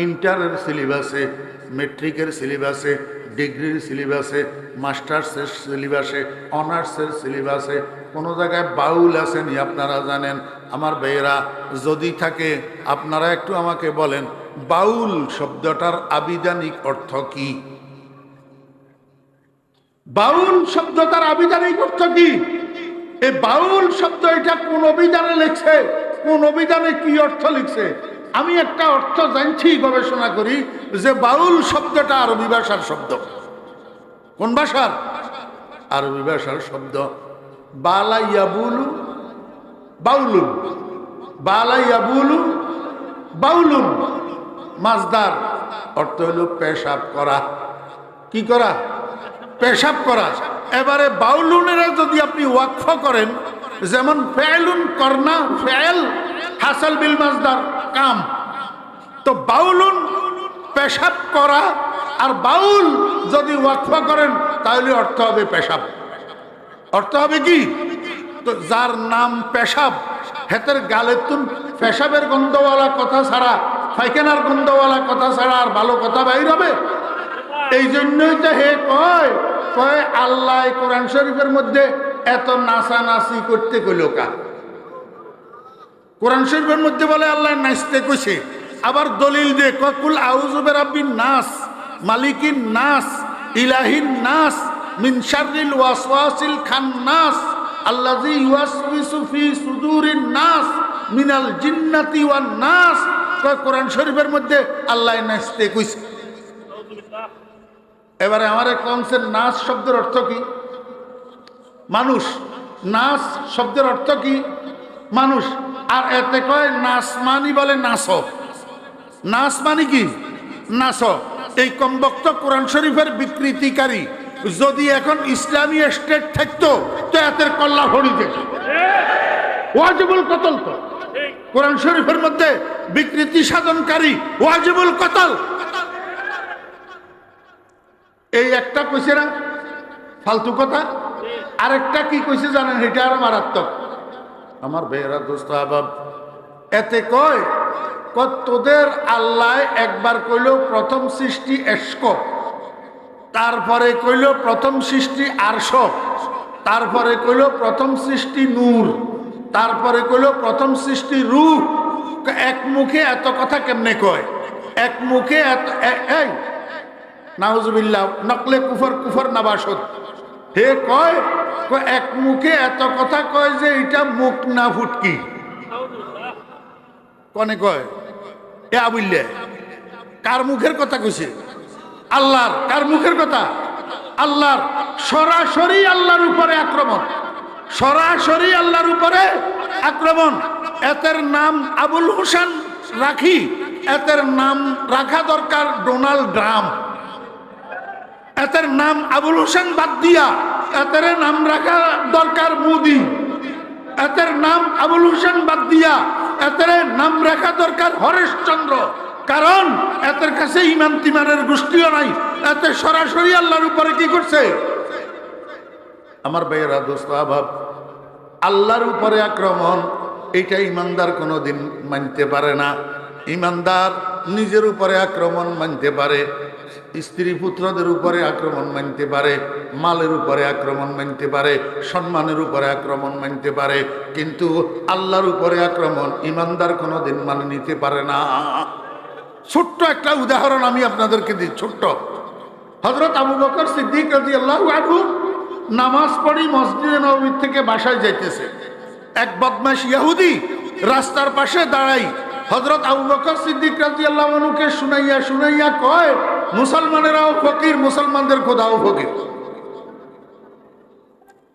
Speaker 1: ইন্টারের সিলেবাসে, মেট্রিকের সিলেবাসে, ডিগ্রির সিলেবাসে, মাস্টার্সের সিলেবাসে, অনার্সের সিলেবাসে কোনো জায়গায় বাউল আছেন আপনারা জানেন? আমার ভাইয়েরা, যদি থাকে আপনারা একটু আমাকে বলেন, বাউল শব্দটার আবিধানিক অর্থ কি? বাউল শব্দটার আবিধানিক অর্থ কি? এই বাউল শব্দ এটা কোন অভিধানে লিখছে? কোন অভিধানে কি অর্থ লিখছে? আমি একটা অর্থ জানছি, গবেষণা করি, যে বাউল শব্দটা আরবি ভাষার শব্দ। কোন ভাষার? আরবি ভাষার শব্দ। বালা ইয়াবুলু বাউলুন, বালা ইয়াবুলু বাউলুন, মাজদার, অর্থ হইল পেশাব করা। কি করা? পেশাব করা। এবারে বাউলুনেরা যদি আপনি ওয়াকফ করেন, যেমন ফেলুন করনা, ফেল হাসাল বিল মাজদার, কাম। তো বাউলুন পেশাব করা, আর বাউল যদি ওয়াকফ করেন তাহলে অর্থ হবে পেশাব। অর্থ হবে কি? তো যার নাম পেশাব, হেতের গালের তুন পেশাবের গন্ধওয়ালা কথা ছাড়া, ফাইখানার গন্ধওয়ালা কথা ছাড়া আর ভালো কথা বাইর হবে? এই জন্যই তো হে কয় কয় আল্লাহ কোরআন শরীফের মধ্যে এত নাচানাচি করতে কইল কা? কোরআন শরীফের মধ্যে বলে আল্লাহ নাচতে কইছে, আবার দলিল দে কুল আউযু বিরাব্বিন নাস, মালিকিন নাস, ইলাহিন নাস, মিন শাররিল ওয়াসওয়াসিল খান্নাস, আল্লাযী ইউওয়াসওয়িসু ফি সুদুরিন নাস মিনাল জিন্নাতি ওয়ান নাস। কোরআন শরীফের মধ্যে আল্লাহ নাচতে কইছে। এবারে আমার কনসেন, নাস শব্দের অর্থ কি? মানুষ। নাস শব্দের অর্থ কি? মানুষ। আর এতে কয় নাস মানি বলে নাস। নাস মানি কি? নাস। এই কমবক্ত কোরআন শরীফের বিকৃতিকারী যদি এখন ইসলামী স্টেট থাকতো তো এতের কল্লা ভরি যেত, ওয়াজিবুল কতল। তো কোরআন শরীফের মধ্যে বিকৃতি সাধনকারী ওয়াজিবুল কতল। এই একটা কইছে না ফালতু কথা, আরেকটা কি কইছে জানেন? এটা আরো মারাত্মক। আমার বেহরা দোস্ত আবাব, এতে কয় তোদের আল্লাহ একবার কইল প্রথম সৃষ্টি এশক, তারপরে কইল প্রথম সৃষ্টি আরশ, তারপরে কইল প্রথম সৃষ্টি নূর, তারপরে কইল প্রথম সৃষ্টি রূহ। এক মুখে এত কথা কেমনে কয়? এক মুখে এত, এই নাউজুবিল্লাহ, নকলে কুফর, কুফর নাবাসত। হে কয় এক মুখে এত কথা কয় যে এটা মুখ না ফুটকি। কনে কয় এ আবুল্লে? কার মুখের কথা কইছে? আল্লাহর। কার মুখের কথা? আল্লাহর। সরাসরি আল্লাহর উপরে আক্রমণ, সরাসরি আল্লাহর উপরে আক্রমণ। এতের নাম আবুল হোসেন রাখি, এতের নাম রাখা দরকার ডোনাল্ড ট্রাম্প। এতের নাম আবুল হোসেন বাদ দিয়া এতের নাম রাখা দরকার মোদি। এতের নাম আবুল হোসেন বাদ দিয়া এতের নাম রাখা দরকার হরেশচন্দ্র। কারণ এতের কাছে ইমান তিমানের গোষ্ঠীও নাই। এতে সরাসরি আল্লাহর উপরে কি করছে? আমার ভাইয়েরা, দোস্ত আহবাব, আল্লাহর উপরে আক্রমণ এটা ইমানদার কোনোদিন মানতে পারে না। ইমানদার নিজের উপরে আক্রমণ মানতে পারে, স্ত্রী পুত্রদের উপরে আক্রমণ মানতে পারে, মালের উপরে আক্রমণ মানতে পারে, সম্মানের উপরে আক্রমণ মানতে পারে, কিন্তু আল্লাহর উপরে আক্রমণ ইমানদার কোনোদিন মানে নিতে পারে না। ছোট্ট একটা উদাহরণ আমি আপনাদেরকে দিই, ছোট্ট। হযরত আবু বকর সিদ্দিক রাদিয়াল্লাহু আনহু নামাজ পড়ি মসজিদে নববী থেকে বাসায় যাইতেছে। এক বদমাশ ইহুদি রাস্তার পাশে দাঁড়াই হযরত আবু বকর সিদ্দিক রাদিয়াল্লাহু আনহুকে শুনাইয়া শুনাইয়া কয়, মুসলমানেরাও ফকির, মুসলমানদের খোদাও ফকির।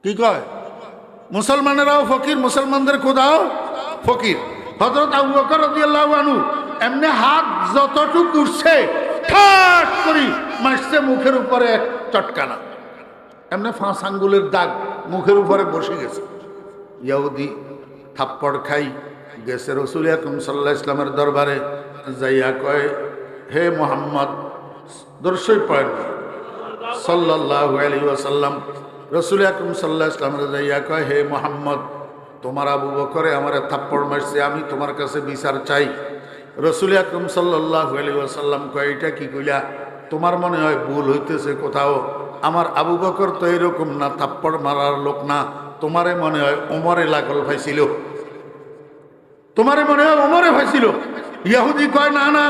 Speaker 1: কি কয়? মুসলমানেরাও ফকির, মুসলমানদের খোদাও ফকির। হযরত আবু বকর রাদিয়াল্লাহু আনহু এমনি হাত যতটুকু উঠছে ঠাট করি মারছে মুখের উপরে এক চটকানা, এমনি 5 আঙ্গুলের দাগ মুখের উপরে বসে গেছে। ইহুদি থাপ্পড় খাই গেছে রাসূল আকরাম সাল্লাল্লাহু আলাইহি ওয়াসাল্লামের দরবারে, যাইয়া কয়, হে মুহাম্মদ, দর্শই পড়েন সাল্লাল্লাহু আলাইহি ওয়াসাল্লাম, রাসূল আকরাম সাল্লাল্লাহু আলাইহি ওয়াসাল্লামের যাইয়া কয়, হে মুহাম্মদ, তোমার আবু বকরে আমারে থাপ্পড় মারছে, আমি তোমার কাছে বিচার চাই। রাসূল আকরাম সাল্লাল্লাহু আলাইহি ওয়াসাল্লাম কয়, এটা কি কইলা? তোমার মনে হয় ভুল হইতেছে কোথাও। আমার আবু বকর তো এরকম না, থাপ্পড় মারার লোক না। তোমারে মনে হয় ওমরে লাগল পাইছিল, তোমারে মনে হয় ওমরে পাইছিল। ইহুদি কয়, না না,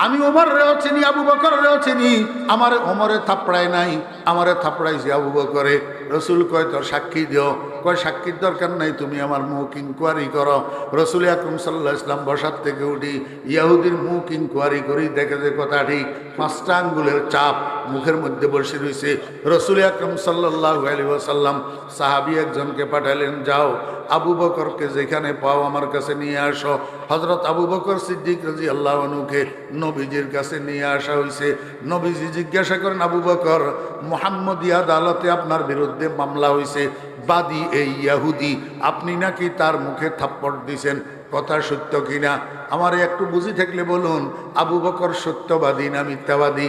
Speaker 1: আমি ওমর রেও চিনি, আবু বকর রেও চিনি, আমারে ওমরে থাপড়ায় নাই, আমারে থাপড়াইছে আবু বকরে। রসুল কয়, তোর সাক্ষী দিও। কয়, সাক্ষীর দরকার নাই, তুমি আমার মুখ ইনকোয়ারি করো। রসুল আকরাম সাল্লাল্লাহু আলাইহি ওয়াসাল্লাম বসার থেকে উঠি ইহুদির মুখ ইনকোয়ারি করি, দেখে যে কথা ঠিক, 5টা আঙ্গুলের চাপ মুখের মধ্যে বসে রয়েছে। রসুল আকরাম সাল্লাল্লাহু আলাইহি ওয়াসাল্লাম সাহাবী একজনকে পাঠালেন, যাও আবু বকরকে যেখানে পাও আমার কাছে নিয়ে আসো। হযরত আবু বকর সিদ্দিক রাদিয়াল্লাহু আনহুকে নবীজির কাছে নিয়ে আসা হয়েছে। নবীজি জিজ্ঞাসা করেন, আবু বকর, মুহাম্মদী আদালতে আপনার বিরুদ্ধে মামলা হয়েছে, বাদী এই ইহুদি, আপনি নাকি তার মুখে থাপ্পড় দিয়েছেন, কথা সত্য কিনা? আমার একটু বুঝি থাকলে বলুন, আবু বকর সত্যবাদী না মিথ্যাবাদী?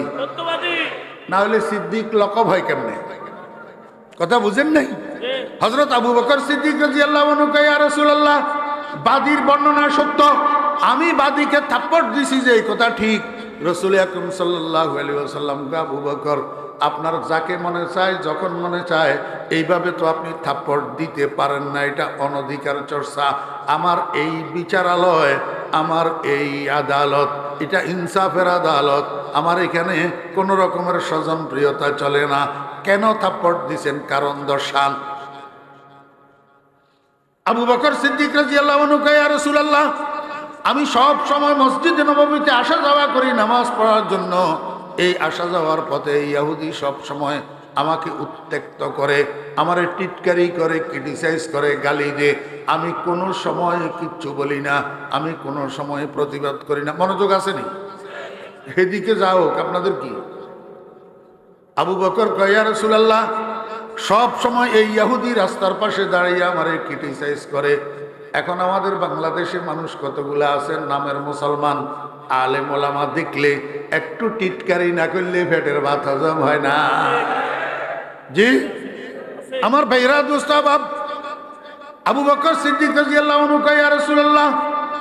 Speaker 1: না হলে সিদ্দিক লকব হয় কেমনে? কথা বুঝেন নাই? হযরত আবু বকর সিদ্দিক রাদিয়াল্লাহু আনহু কয়, ইয়া রাসূলুল্লাহ, বাদীর বর্ণনা সত্য, আমি বাদীকে থাপ্পড় দিছি যে এই কথা ঠিক। রাসূল আকরাম সাল্লাল্লাহু আলাইহি ওয়াসাল্লাম কয়, আবু বকর, আপনার যাকে মনে চায় যখন মনে চায় এইভাবে তো আপনি থাপ্পড় দিতে পারেন না, এটা অনধিকার চর্চা। আমার এই বিচারালয়, আমার এই আদালত, এটা ইনসাফের আদালত, আমার এখানে কোনো রকমের স্বজনপ্রিয়তা চলে না। কেন থাপ্পড় দিছেন কারণ দর্শান। আবু বকর সিদ্দিক রাদিয়াল্লাহু আনহু কয়, ইয়া রাসূলুল্লাহ, আমি সব সময় মসজিদে নববীতে আসা যাওয়া করি নামাজ পড়ার জন্য। এই আসা যাওয়ার পথে ইহুদি সব সময় আমাকে উত্ত্যক্ত করে, আমারে টিটকারি করে, ক্রিটিসাইজ করে, গালি দেয়। আমি কোনো সময় কিচ্ছু বলি না, আমি কোনো সময় প্রতিবাদ করি না। মনোযোগ আসেনি? সেদিকে যাও, আপনাদের কি? আবু বকর কয়, ইয়া রাসূলুল্লাহ, সব সময় এই ইহুদি রাস্তার পাশে দাঁড়িয়ে আমারে ক্রিটিসাইজ করে। এখন আমাদের বাংলাদেশে মানুষ কতগুলো আছেন নামের মুসলমান, আলেম ওলামা দেখলে একটু টিটকারি না করলে পেটের ভাত হজম হয় না। জি আমার ভাইরা, দোস্ত বাপ, আবু বকর সিদ্দিক রাদিয়াল্লাহু আনহু কয়, ইয়া রাসূলুল্লাহ,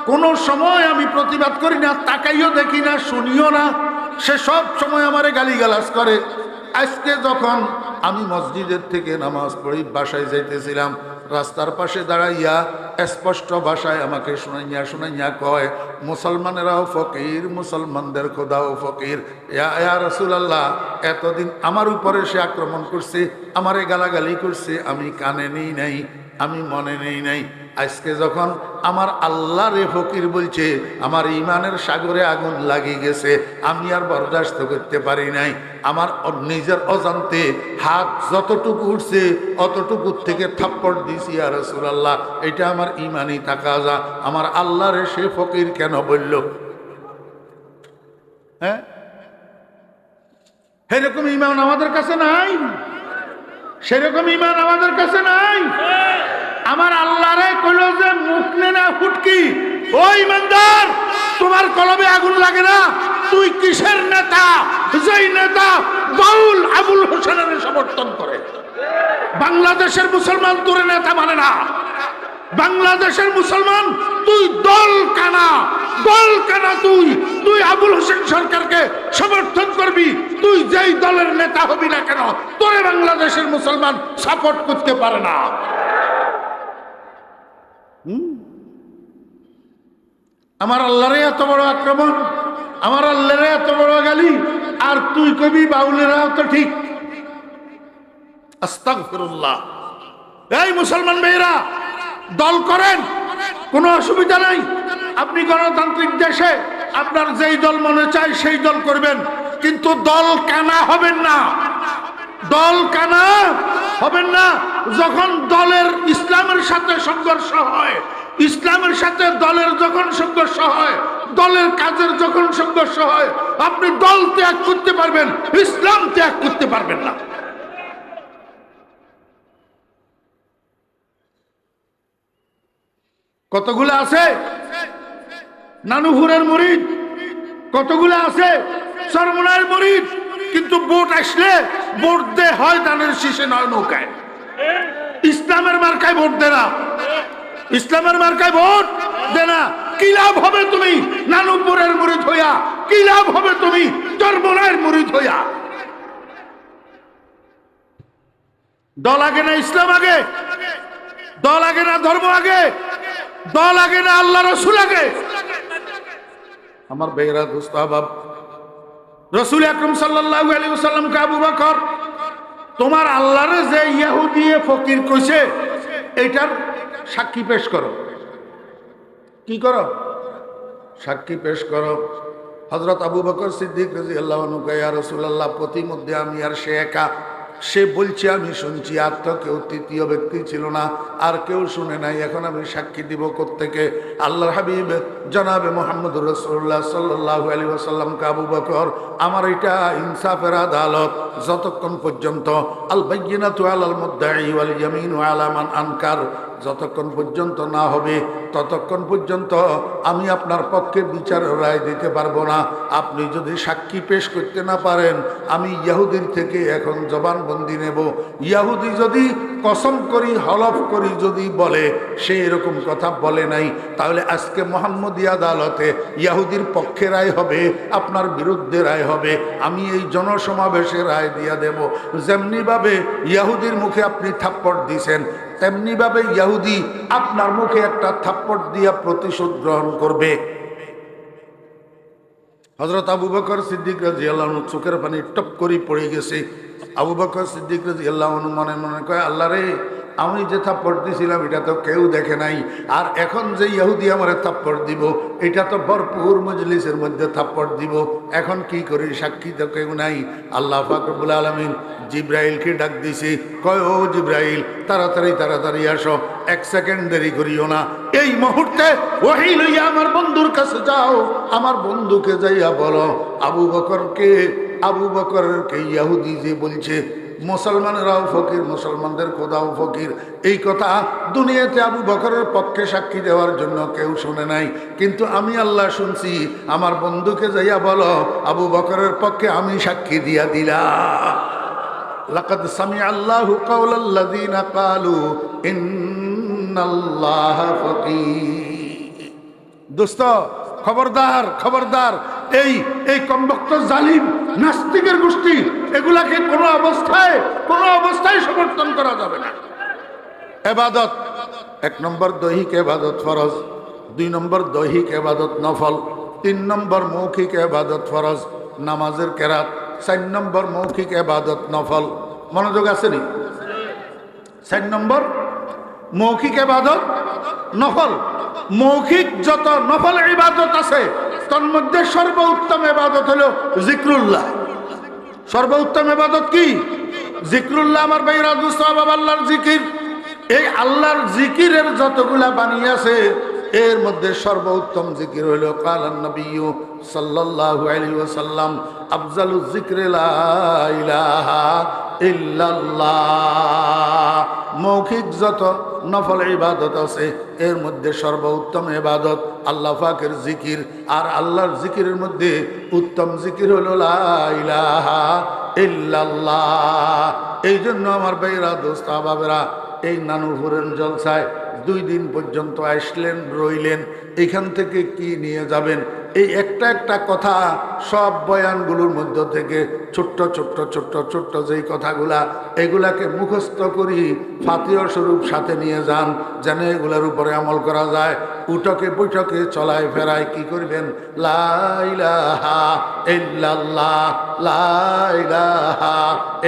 Speaker 1: কোন সময় আমি প্রতিবাদ করি না, তাকাইও দেখি না, শুনিও না। সে সব সময় আমারে গালিগালাজ করে। আজকে যখন আমি মসজিদের থেকে নামাজ পড়ি বাসায় যাইতেছিলাম, রাস্তার পাশে দাঁড়াইয়া স্পষ্ট ভাষায় আমাকে শুনাইয়া শুনাইয়া কয়, মুসলমানেরাও ফকির, মুসলমানদের খোদাও ফকির। ইয়া রাসূলুল্লাহ, এতদিন আমার উপরে সে আক্রমণ করছে, আমারে গালাগালি করছে, আমি কানে নেই নাই, আমি মনে নেই নাই। আজকে যখন আমার আল্লাহ রে ফকির বলছে, আমার ইমানের সাগরে আগুন লাগিয়ে গেছে, আমি আর বরদাস্ত করতে পারি নাই। আমার নিজের অজান্তে হাত যতটুকু উঠছে অতটুকু থেকে থাপ্পড় দিছি। ইয়া রাসূলুল্লাহ, এটা আমার ইমানি তাকাজা। আমার আল্লাহ রে সে ফকির কেন বলল? হ্যাঁ, সেরকম ইমান আমাদের কাছে নাই, সেরকম ইমান আমাদের কাছে নাই। আমার আল্লাহরে কইল যে মুখ নে না ফুটকি, ও ইমানদার, তোমার কলবে আগুন লাগে না? তুই কিসের নেতা যেই নেতা বাউল আবুল হোসেনের সমর্থন করে? বাংলাদেশের মুসলমান তোর নেতা মানে না। বাংলাদেশের মুসলমান তুই দল কানা তুই আবুল হোসেন সরকারকে সমর্থন করবি, তুই যেই দলের নেতা হবি না কেন তোরে বাংলাদেশের মুসলমান সাপোর্ট করতে পারে না। আমার আল্লাহরে এত বড় আক্রমণ, আমার আল্লাহরে এত বড় গালি, আর তুই কবি বাউলেরাও তো ঠিক। আস্তাগফিরুল্লাহ। এই মুসলমান ভাইরা, দল করেন, কোনো অসুবিধা নাই। আপনি গণতান্ত্রিক দেশে আপনার যেই দল মনে চায় সেই দল করবেন, কিন্তু দল কানা হবেন না। দল কানা হবেন না। যখন দলের ইসলামের সাথে সংঘর্ষ হয়, ইসলামের সাথে দলের যখন সংঘর্ষ হয়, দলের কাজের যখন সংঘর্ষ হয়, আপনি দল ত্যাগ করতে পারবেন, ইসলাম ত্যাগ করতে পারবেন না। কতগুলো আছে নানুপুরের মুরিদ, কতগুলো আছে চরমনায়ের মুরিদ, কিন্তু ভোট আসলে ভোট দে হয় ধানের শীষে নয় নৌকায়। ইসলামের মার্কায় ভোট দে না, ইসলামের মার্কায় ভোট দে না। কি লাভ হবে তুমি নানুপুরের মুরিদ হইয়া? কি লাভ হবে তুমি চরমনায়ের মুরিদ হইয়া? দল আগে না ইসলাম আগে? দল আগে না ধর্ম আগে? দল আগে না আল্লাহ রসুল আগে? আমার বেহরা দোস্ত আহবাব, রসুল আকরম সাল্লাল্লাহু আলাইহি ওয়াসাল্লামকে আবু বকর, তোমার আল্লাহরে যে ইহুদি ফকির কইছে এটার সাক্ষী পেশ করো। কি করো? সাক্ষী পেশ করো। হযরত আবু বকর সিদ্দিক রাদিয়াল্লাহু আনহু কয়, ইয়া রাসূলুল্লাহ, প্রতিমধ্যে আমি আর সে একা। সে বলছে আমি শুনছি, আর তো কেউ তৃতীয় ব্যক্তি ছিল না, আর কেউ শুনে নাই। এখন আমি সাক্ষী দিব কোত্থেকে? আল্লাহর হাবিব জনাবে মুহাম্মদুর রাসূলুল্লাহ সাল্লাল্লাহু আলাইহি ওয়াসাল্লামকে, আবু বকর, আমার এটা ইনসাফের আদালত, যতক্ষণ পর্যন্ত আল বাইয়িনাতু আলাল মুদ্দাঈ ওয়াল ইয়ামিনু আলা মান আনকার, যতক্ষণ পর্যন্ত না হবে ততক্ষণ পর্যন্ত আমি আপনার পক্ষে বিচারের রায় দিতে পারবো না। আপনি যদি সাক্ষী পেশ করতে না পারেন, আমি ইহুদির থেকে এখন জবানবন্দি নেব। ইহুদি যদি কসম করি হলফ করি যদি বলে সে এরকম কথা বলে নাই, তাহলে আজকে মুহাম্মদী আদালতে ইহুদির পক্ষে রায় হবে, আপনার বিরুদ্ধে রায় হবে। আমি এই জনসমাবেশে রায় দিয়া দেব। যেমনিভাবে ইহুদির মুখে আপনি থাপ্পড় দিয়েছেন, তেমনি ভাবে ইহুদি আপনার মুখে একটা থাপ্পড় দিয়া প্রতিশোধ গ্রহণ করবে। হযরত আবু বকর সিদ্দিক রাদিয়াল্লাহু আনহু চোখের পানি টপ করে পড়ে গেছে। আবু বকর সিদ্দিক রাদিয়াল্লাহু আনহু মনে মনে কয়, আল্লাহ রে, আমি যে থাপ্পড় দিছিলাম এটা তো কেউ দেখে নাই, আর এখন যে ইহুদি আমারে থাপ্পড় দিব এটা তো ভরপুর মজলিসের মধ্যে থাপ্পড় দিব। এখন কি করি? সাক্ষী তো কেউ নাই। আল্লাহ পাক রব্বুল আলামিন জিব্রাইলকে ডাক দিছে, কয়, ও জিব্রাইল, তাড়াতাড়ি আসো, এক সেকেন্ড দেরি করিও না। এই মুহূর্তে ওহী লইয়া আমার বন্ধুর কাছে যাও, আমার বন্ধুকে যাইয়া বলো আবু বকরকে ইহুদি যে বলছে মুসলমানেরাও ফকির, মুসলমানদের খোদাও ফকির, এই কথা দুনিয়াতে আবু বকরের পক্ষে সাক্ষী দেওয়ার জন্য কেউ শুনে নাই, কিন্তু আমি আল্লাহ শুনছি। আমার বন্ধুকে যাইয়া বলো আবু বকরের পক্ষে আমি সাক্ষী দিয়া দিলাম। লাকাদ সামিআল্লাহু কাওলাল্লাযীনা ক্বালু ইন্নাল্লাহা ফকির। দোস্ত, খবরদার, এই কমবক্ত জালিম নাস্তিকের গোষ্ঠী, এগুলাকে কোনো অবস্থায় সমর্থন করা যাবে না। ইবাদত, 1 নম্বর দৈহিক ইবাদত ফরজ, 2 নম্বর দৈহিক ইবাদত নফল, 3 নম্বর মৌখিক ইবাদত ফরজ নামাজের কেরাত, 4 নম্বর মৌখিক ইবাদত নফল। মনোযোগ আসেনি? 4 নম্বর মৌখিক ইবাদত নফল। মৌখিক যত নফল ইবাদত আছে তার মধ্যে সর্বোত্তম ইবাদত হলো জিক্রুল্লাহ। সর্বোত্তম ইবাদত কি? জিক্রুল্লাহ। আমার ভাইরা দোস্ত, আল্লাহর জিকির। এই আল্লাহর জিকিরের যতগুলা বাণী আছে এর মধ্যে সর্বোত্তম জিকির হলো কালান নবিয়্যু সাল্লাল্লাহু আলাইহি ওয়াসাল্লাম আফজালুজ যিকরি লা ইলাহা ইল্লাল্লাহ। মৌখিক যত নফল ইবাদত আছে এর মধ্যে সর্বোত্তম ইবাদত আল্লাহ পাকের জিকির, আর আল্লাহর জিকিরের মধ্যে উত্তম জিকির হলো লা ইলাহা ইল্লাল্লাহ। এই জন্য আমার ভাইরা, দোস্ত আহবাবেরা, এই নানুপুরের জলসায় 2 দিন পর্যন্ত আসলেন, রইলেন। এখান থেকে কি নিয়ে যাবেন? এই একটা একটা কথা সব বয়ানগুলোর মধ্য থেকে ছোট্ট ছোট্ট ছোট্ট ছোট্ট যেই কথাগুলা, এগুলাকে মুখস্থ করি, ফাতিহা স্বরূপ সাথে নিয়ে যান, যেন এগুলার উপরে আমল করা যায়। উঠকে বৈঠকে চলায় ফেরায় কি করবেন? লা ইলাহা ইল্লাল্লাহ, লা ইলাহা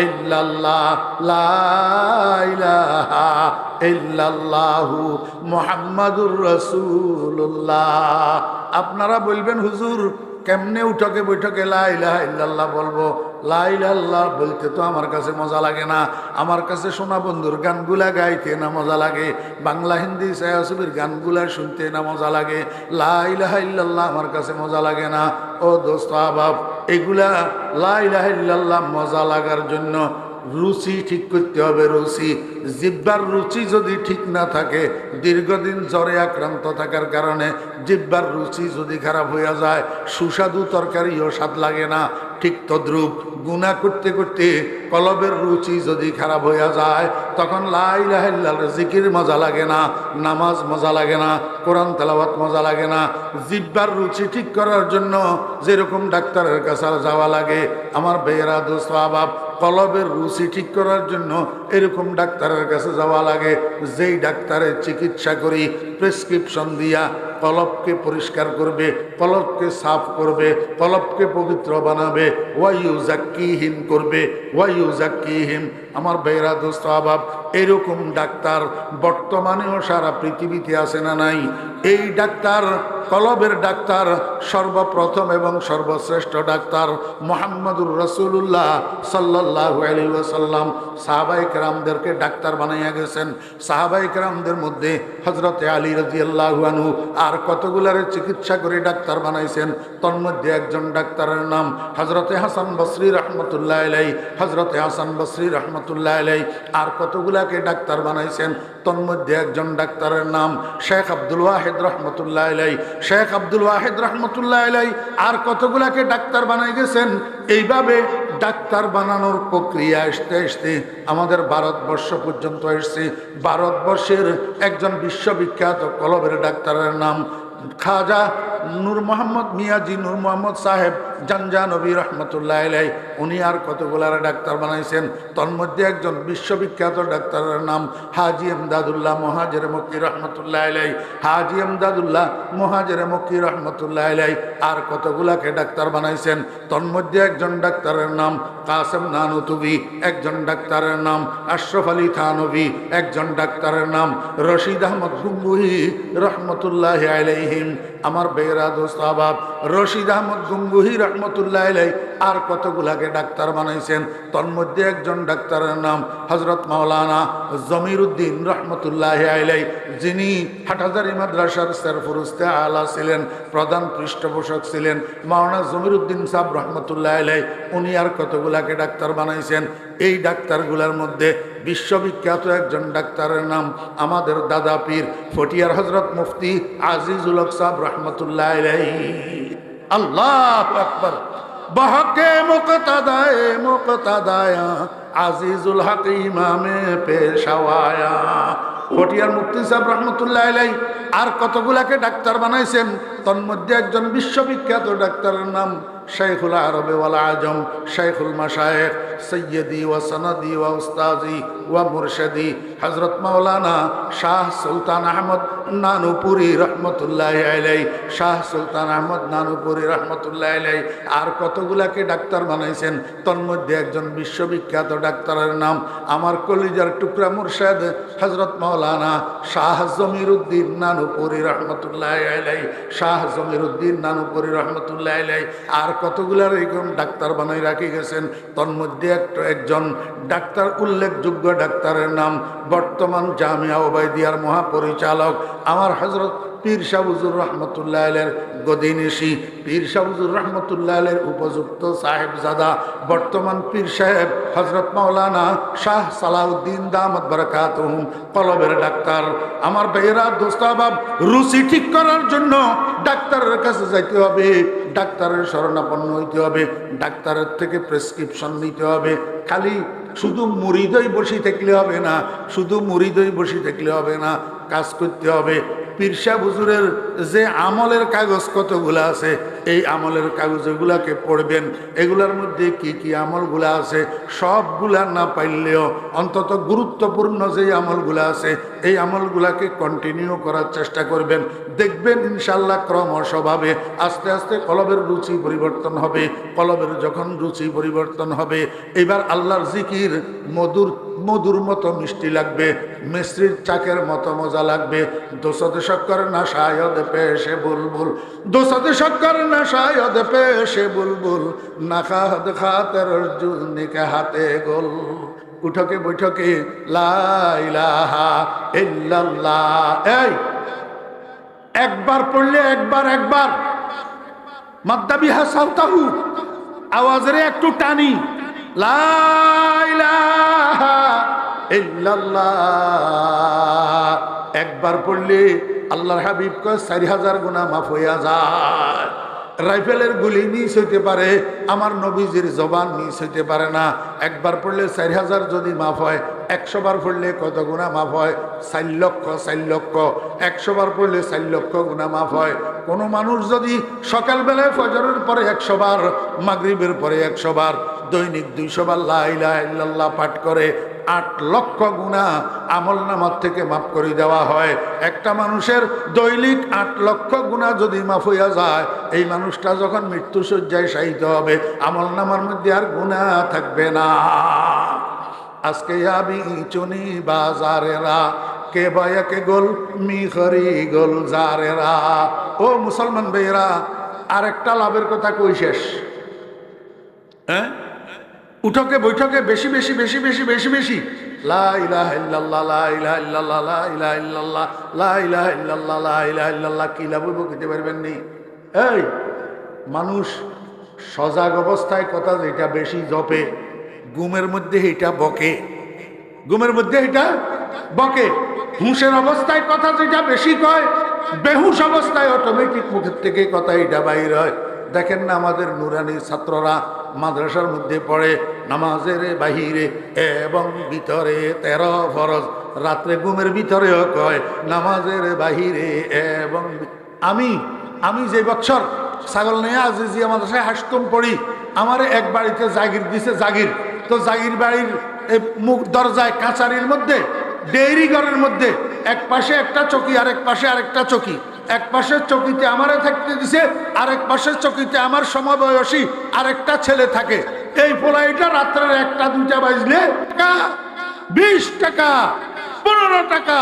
Speaker 1: ইল্লাল্লাহ, লা ইলাহা ইল্লাল্লাহু মুহাম্মাদুর রাসূলুল্লাহ। আপনারা বলবেন, হুজুর কেমনে উঠকে বৈঠকে লা ইলাহা ইল্লাল্লাহ বলবো? লা ইলাহা ইল্লাল্লাহ বলতে তো আমার কাছে মজা লাগে না। আমার কাছে সোনা বন্ধুর গানগুলা গাইতে না মজা লাগে, বাংলা হিন্দি ছায়াছবির গানগুলা শুনতে না মজা লাগে। লা ইলাহা ইল্লাল্লাহ আমার কাছে মজা লাগে না। ও দোস্ত আহবাব, এগুলা লা ইলাহা ইল্লাল্লাহ মজা লাগার জন্য রুচি ঠিক করতে হবে। রুচি, জিহ্বার রুচি যদি ঠিক না থাকে, দীর্ঘদিন জ্বরে আক্রান্ত থাকার কারণে জিহ্বার রুচি যদি খারাপ হয়ে যায়, সুস্বাদু তরকারিও স্বাদ লাগে না। ঠিক তদ্রূপ গুনাহ করতে করতে কলবের রুচি যদি খারাপ হয়ে যায়, তখন লা ইলাহা ইল্লাল্লাহর জিকির মজা লাগে না, নামাজ মজা লাগে না, কোরআন তেলাওয়াত মজা লাগে না। জিহ্বার রুচি ঠিক করার জন্য যেরকম ডাক্তারের কাছে যাওয়া লাগে, আমার ভাইয়েরা, দোস্ত আহবাব, কলবের রুচি ঠিক করার জন্য এরকম ডাক্তারের কাছে যাওয়া লাগে, যেই ডাক্তারের চিকিৎসা করি প্রেসক্রিপশন দিয়া কলবকে পরিষ্কার করবে, কলবকে সাফ করবে, কলবকে পবিত্র বানাবে, ওয়াইউজাক্কিহিম করবে, ওয়াইউজাক্কিহিম। আমার ভাইরা, দোস্ত আহবাব, এরকম ডাক্তার বর্তমানেও সারা পৃথিবীতে আছে না নাই? এই ডাক্তার, কলবের ডাক্তার, সর্বপ্রথম এবং সর্বশ্রেষ্ঠ ডাক্তার মুহাম্মদুর রাসূলুল্লাহ সাল্লাল্লাহু আলাইহি ওয়াসাল্লাম সাহাবায়ে কেরামদেরকে ডাক্তার বানাইয়া গেছেন। সাহাবায়ে কেরামদের মধ্যে হযরতে আলী রাদিয়াল্লাহু আনহু আর কতগুলারে চিকিৎসা করে ডাক্তার বানাইছেন। তন্মধ্যে একজন ডাক্তারের নাম হযরতে হাসান বসরি রাহমাতুল্লাহ আলাইহি, হযরতে হাসান বসরি রাহমাতুল্লাহ আলাইহি আর কতগুলাকে ডাক্তার বানাইছেন। তন্মধ্যে একজন ডাক্তারের নাম শেখ আব্দুল ওয়াহিদ রহমতুল্লাহ আলাইহি, শেখ আব্দুল ওয়াহিদ রহমতুল্লাহ আলাইহি আর কতগুলাকে ডাক্তার বানাই গেছেন। এইভাবে ডাক্তার বানানোর প্রক্রিয়া আসতে আসতে আমাদের ভারতবর্ষ পর্যন্ত এসছে। ভারতবর্ষের একজন বিশ্ববিখ্যাত কলবের ডাক্তারের নাম খাজা নূর মোহাম্মদ মিয়াজি নূর মোহাম্মদ সাহেব জানজানবী রহমতুল্লাহ আলাইহি, উনি আর কতগুলার ডাক্তার বানাইছেন। তন্মধ্যে একজন বিশ্ববিখ্যাত ডাক্তারের নাম হাজি এমদাদুল্লাহ মুহাজির মক্কি রহমতুল্লাহ আলাইহি, হাজি এমদাদুল্লাহ মুহাজির মক্কি রহমতুল্লাহ আলাইহি আর কতগুলাকে ডাক্তার বানাইছেন। তন্মধ্যে একজন ডাক্তারের নাম কাসেম নানুতুবি, একজন ডাক্তারের নাম আশরাফ আলী থানবী, একজন ডাক্তারের নাম রশিদ আহমদ গঙ্গুহি রহমতুল্লাহ আলাইহিম। আমার বেরা দোস্ত আহবাব, রশিদ আহমদ গঙ্গুহি রহমতুল্লাহ আলাইহি আর কতগুলাকে ডাক্তার বানাইছেন। তন্মধ্যে একজন ডাক্তারের নাম হযরত মাওলানা জমিরুদ্দিন রহমতুল্লাহ আলাইহি, যিনি হাটহাজারী মাদ্রাসার সরফরুস্তে আলা ছিলেন, প্রধান পৃষ্ঠপোষক ছিলেন। মাওলানা জমিরুদ্দিন সাহেব রহমতুল্লাহ আলাইহি, উনি আর কতগুলাকে ডাক্তার বানাইছেন। এই ডাক্তারগুলার মধ্যে বিশ্ববিখ্যাত একজন ডাক্তারের নাম আমাদের দাদা পীর ফটিয়ার হযরত মুফতি আজিজুল হক সাহেব রহমতুল্লাহ আলাইহি। আল্লাহু আকবার। বহকে মুক্তাদায়ে মুক্তাদায়া আজিজুল হক ইমামে পেশাওয়ায়া। ফটিয়ার মুফতি সাহেব রহমতুল্লাহ আলাইহি আর কতগুলাকে ডাক্তার বানাইছেন। তন্মধ্যে একজন বিশ্ববিখ্যাত ডাক্তারের নাম শাইখুল আরবে ওয়াল আজম, শাইখুল মাশায়েখ, সৈয়দি ওয়া সনদি ওয়া উস্তাজি ওয়া মুরশিদি হযরত মাওলানা শাহ সুলতান আহমদ নানুপুরি রহমতুল্লাহ আলাইহি, শাহ সুলতান আহমদ নানুপুরি রহমতুল্লাহ আলাইহি আর কতগুলাকে ডাক্তার বানাইছেন। তন্মধ্যে একজন বিশ্ববিখ্যাত ডাক্তারের নাম আমার কলিজার টুকরা মুর্শিদ হযরত মাওলানা শাহ জমিরুদ্দিন নানুপুরি রহমতুল্লাহ আলাইহি, শাহ জমিরুদ্দিন নানুপুরি রহমতুল্লাহ আলাইহি আর কতগুলার এরকম ডাক্তার বানাই রাখি গেছেন। তন্মধ্যে একজন ডাক্তার, উল্লেখযোগ্য ডাক্তারের নাম বর্তমান জামিয়া ওবাইদিয়ার মহাপরিচালক আমার হযরত পীর শাহ হুজুর রহমতুল্লাহ আলাইহির গদিনিশি, পীর শাহ হুজুর রহমতুল্লাহ আলাইহির উপযুক্ত সাহেবজাদা, বর্তমান পীর সাহেব হযরত মাওলানা শাহ সালাউদ্দিন দামাত বারাকাতুহুম কলবের ডাক্তার। আমার ভাইয়েরা, দোস্ত আহবাব, রুচি ঠিক করার জন্য ডাক্তারের কাছে যাইতে হবে, ডাক্তারের শরণাপন্ন হইতে হবে, ডাক্তারের থেকে প্রেসক্রিপশন নিতে হবে। খালি শুধু মুরিদই বসে থাকলে হবে না, শুধু মুরিদই বসে থাকলে হবে না, কাজ করতে হবে। পীর সাহেব হুজুরের যে আমলের কাগজ কতগুলো আছে, এই আমলের কাগজগুলাকে পড়বেন। এগুলার মধ্যে কি কি আমলগুলা আছে সবগুলা না পাইলেও অন্তত গুরুত্বপূর্ণ যে আমলগুলা আছে এই আমলগুলাকে কন্টিনিউ করার চেষ্টা করবেন। দেখবেন ইনশাল্লাহ ক্রমস্বভাবে আস্তে আস্তে কলবের রুচি পরিবর্তন হবে। কলবের যখন রুচি পরিবর্তন হবে, এবার আল্লাহর জিকির মধুর মধুর মতো মিষ্টি লাগবে, মিশ্রির চাকের মতো মজা লাগবে। দোসতে শক্কর না শায়দ পেশে বুলবুল, দোসতে শক্কর না শায়দ পেশে বুলবুল, না খাদ খাতের জুনিকে হাতে গোল। উঠকে বৈঠকে লা ইলাহা ইল্লাল্লাহ, এই একবার পড়লে একবার মাদ্দাবিহা সাউতাহু, আওয়াজের একটু টানি, লা ইলাহা ইল্লাল্লাহ একবার পড়লে আল্লাহর হাবিব কয় 4000 গুনাহ মাফ হইয়া যায়। রাইফেলের গুলি মিস হইতে পারে, আমার নবীজির জবান মিস হইতে পারে না। একবার পড়লে 4000 যদি মাফ হয়, 100 বার পড়লে কত গুনাহ মাফ হয়? 4 লক্ষ। 4 লক্ষ 100 বার পড়লে 4 লক্ষ গুনাহ মাফ হয়। কোনো মানুষ যদি সকালবেলায় ফজরের পরে 100 বার, মাগরিবের পরে 100 বার, দৈনিক 200 বার লা ইলাহা ইল্লাল্লাহ পাঠ করে 8 লক্ষ গুনাহ আমলনামার থেকে মাফ করে দেওয়া হয়। একটা মানুষের দৈনিক 8 লক্ষ গুনাহ যদি মাফ হইয়া যায়, এই মানুষটা যখন মৃত্যুশয্যায় শায়িত হবে আমলনামার মধ্যে আর গুনাহ থাকবে না। আজকে আবি চুনি বাজারেরা কে বায়াকে গোল মিখরি গোল জারেরা। ও মুসলমান ভাইয়েরা, আরেকটা লাভের কথা কই শেষ? হ্যাঁ, উঠকে বৈঠকে বেশি বেশি বেশি বেশি বেশি বেশি লা ইলাহা ইল্লাল্লাহ, লা ইলাহা ইল্লাল্লাহ, লা ইলাহা ইল্লাল্লাহ, লা ইলাহা ইল্লাল্লাহ, লা ইলাহা ইল্লাল্লাহ। কি লাভ হইব খেতে পারবেন নি? এই মানুষ সজাগ অবস্থায় কথা যেটা বেশি জপে, ঘুমের মধ্যে এটা বকে, ঘুমের মধ্যে এটা বকে। হুঁশের অবস্থায় কথা যেটা বেশি কয়, বেহুশ অবস্থায় অটোমেটিক মুখের থেকে কথা এটা বাইর হয়। দেখেন না আমাদের নুরানি ছাত্ররা মাদ্রাসার মধ্যে পড়ে, নামাজের বাহিরে এবং ভিতরে 13 ফরজ, রাত্রে ঘুমের ভিতরেও কয় নামাজের বাহিরে এবং। আমি যে বছর ছাগল নিয়ে আজিজিয়া মাদ্রাসায় হাসতুম পড়ি, আমার এক বাড়িতে জাগির দিছে, জাগির তো জাগির বাড়ির মুখ দরজায় কাঁচারির মধ্যে, ডেইরি ঘরের মধ্যে এক পাশে একটা চকি, আরেক পাশে আরেকটা চকি। এক পাশের চকিতে আমারে থাকতে দিছে, আরেক পাশের চকিতে আমার সমবয়সী আরেকটা ছেলে থাকে। এই পোলাইটা রাত্রের 1টা 2টা বাজলে 20 টাকা 15 টাকা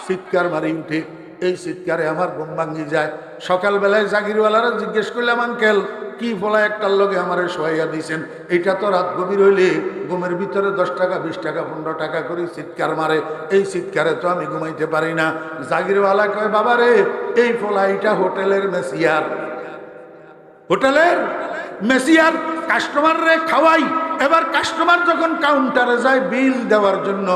Speaker 1: চিৎকার মারি উঠে। এই চিৎকারে আমার ঘুম ভাঙ্গি যায়। সকালবেলায় জাগিরওয়ালারা জিজ্ঞেস করলাম, আঙ্কেল কি পোলা একটার লগে আমারে শোয়াইয়া দিয়েছেন? এটা তো রাত গভীর হইলে ঘুমের ভিতরে 10 টাকা 20 টাকা 15 টাকা করে চিৎকার মারে, এই চিৎকারে তো আমি ঘুমাইতে পারি না। জাগিরওয়ালা কয়, বাবা রে, এই পোলা এটা হোটেলের মেসিয়ার, হোটেলের মেসিয়ার, কাস্টমার রে খাওয়াই। এবার কাস্টমার যখন কাউন্টারে যায় বিল দেওয়ার জন্য,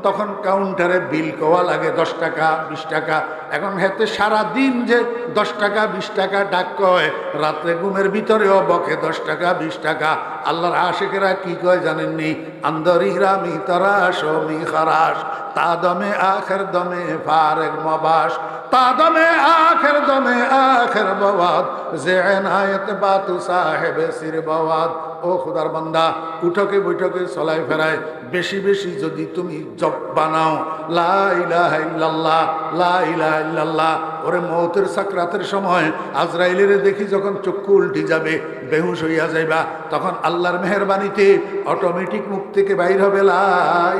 Speaker 1: তখন কাউন্টারে বিল কোয়া লাগে 10 টাকা 20 টাকা। এখন হেতে সারাদিন যে 10 টাকা 20 টাকা ডাক কয়, রাত্রে ঘুমের ভিতরেও বকে 10 টাকা 20 টাকা। আল্লাহর আশিকেরা কি কয় জানেননি? আন্দরিরা মি তরাস ও মি খারাস, তা দমে আখের দমে ফারেক মবাস, তা দমে আখের দমে আখের বওয়াদ, যে এনায়েত বাতু সাহেবে সির বওয়াদ। ও খুদার বান্দা, উঠকে বৈঠকে চলাই ফেরায় বেশি বেশি যদি তুমি জপ বানাও, লা ইলাহা ইল্লাল্লাহ, লা ইলাহা ইল্লাল্লাহ। ওরে মৌতের সাকরাতের সময় আজরাইলের দেখি যখন চক্ষু উল্টি যাবে, বেহুশ হইয়া যাইবা, তখন আল্লাহর মেহেরবানিতে অটোমেটিক মুখ থেকে বাইর হবে লা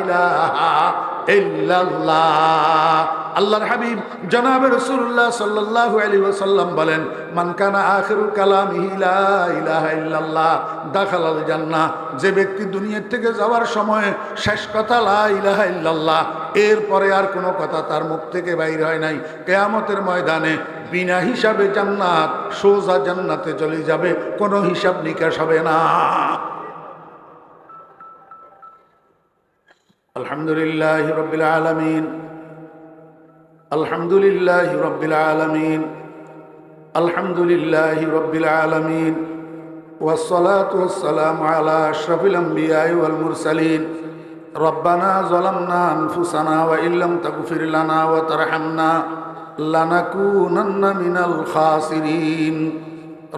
Speaker 1: ইলাহা ইল্লাল্লাহ। আল্লাহর হাবিব জনাবে রাসূলুল্লাহ সাল্লাল্লাহু আলাইহি ওয়াসাল্লাম বলেন, মান কানা আখিরু কালামিহি লা ইলাহা ইল্লাল্লাহ দাখালাল জান্নাহ। যে ব্যক্তি দুনিয়া থেকে যাওয়ার সময় শেষ কথা লা ইলাহা ইল্লাল্লাহ, এরপরে আর কোনো কথা তার মুখ থেকে বাইর হয় নাই, কিয়ামতের ময়দানে বিনা হিসাবে জান্নাত, সোজা জান্নাতে চলে যাবে, কোনো হিসাব নিকাশ হবে না। আলহামদুলিল্লাহি রাব্বিল আলামিন, আলহামদুলিল্লাহি রাব্বিল আলামিন, আলহামদুলিল্লাহি রাব্বিল আলামিন, ওয়াসসালাতু ওয়াসসালামু আলা আশরাফিল আমবিয়াই ওয়াল মুরসালিন। রব্বানা যালামনা আনফুসানা ওয়া ইল্লাম তাগফির লানা ওয়া তারহামনা লানাকুনান্না মিনাল খাসিরিন।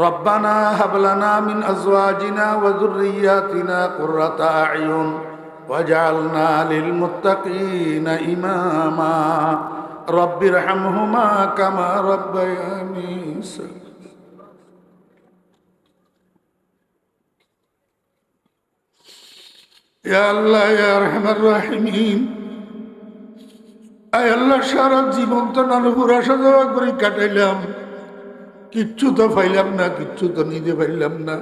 Speaker 1: রব্বানা হাব লানা মিন আজওয়াজিনা ওয়া যুররিয়্যাতিনা কুররাতা আ'য়ুন ওয়াজআলনা লিল মুত্তাকিনা ইমামা। রব্বিরহামহুমা কামা রাব্বায়ানি সাগীরা। ইয়া আল্লাহ ইয়া আরহামার রাহিমিন, আয় আল্লাহ সারা জীবন তো নানুপুর আসা যাওয়া করে কাটাইলাম, কিচ্ছু তো পাইলাম না, কিচ্ছু তো নিতে পারলাম না।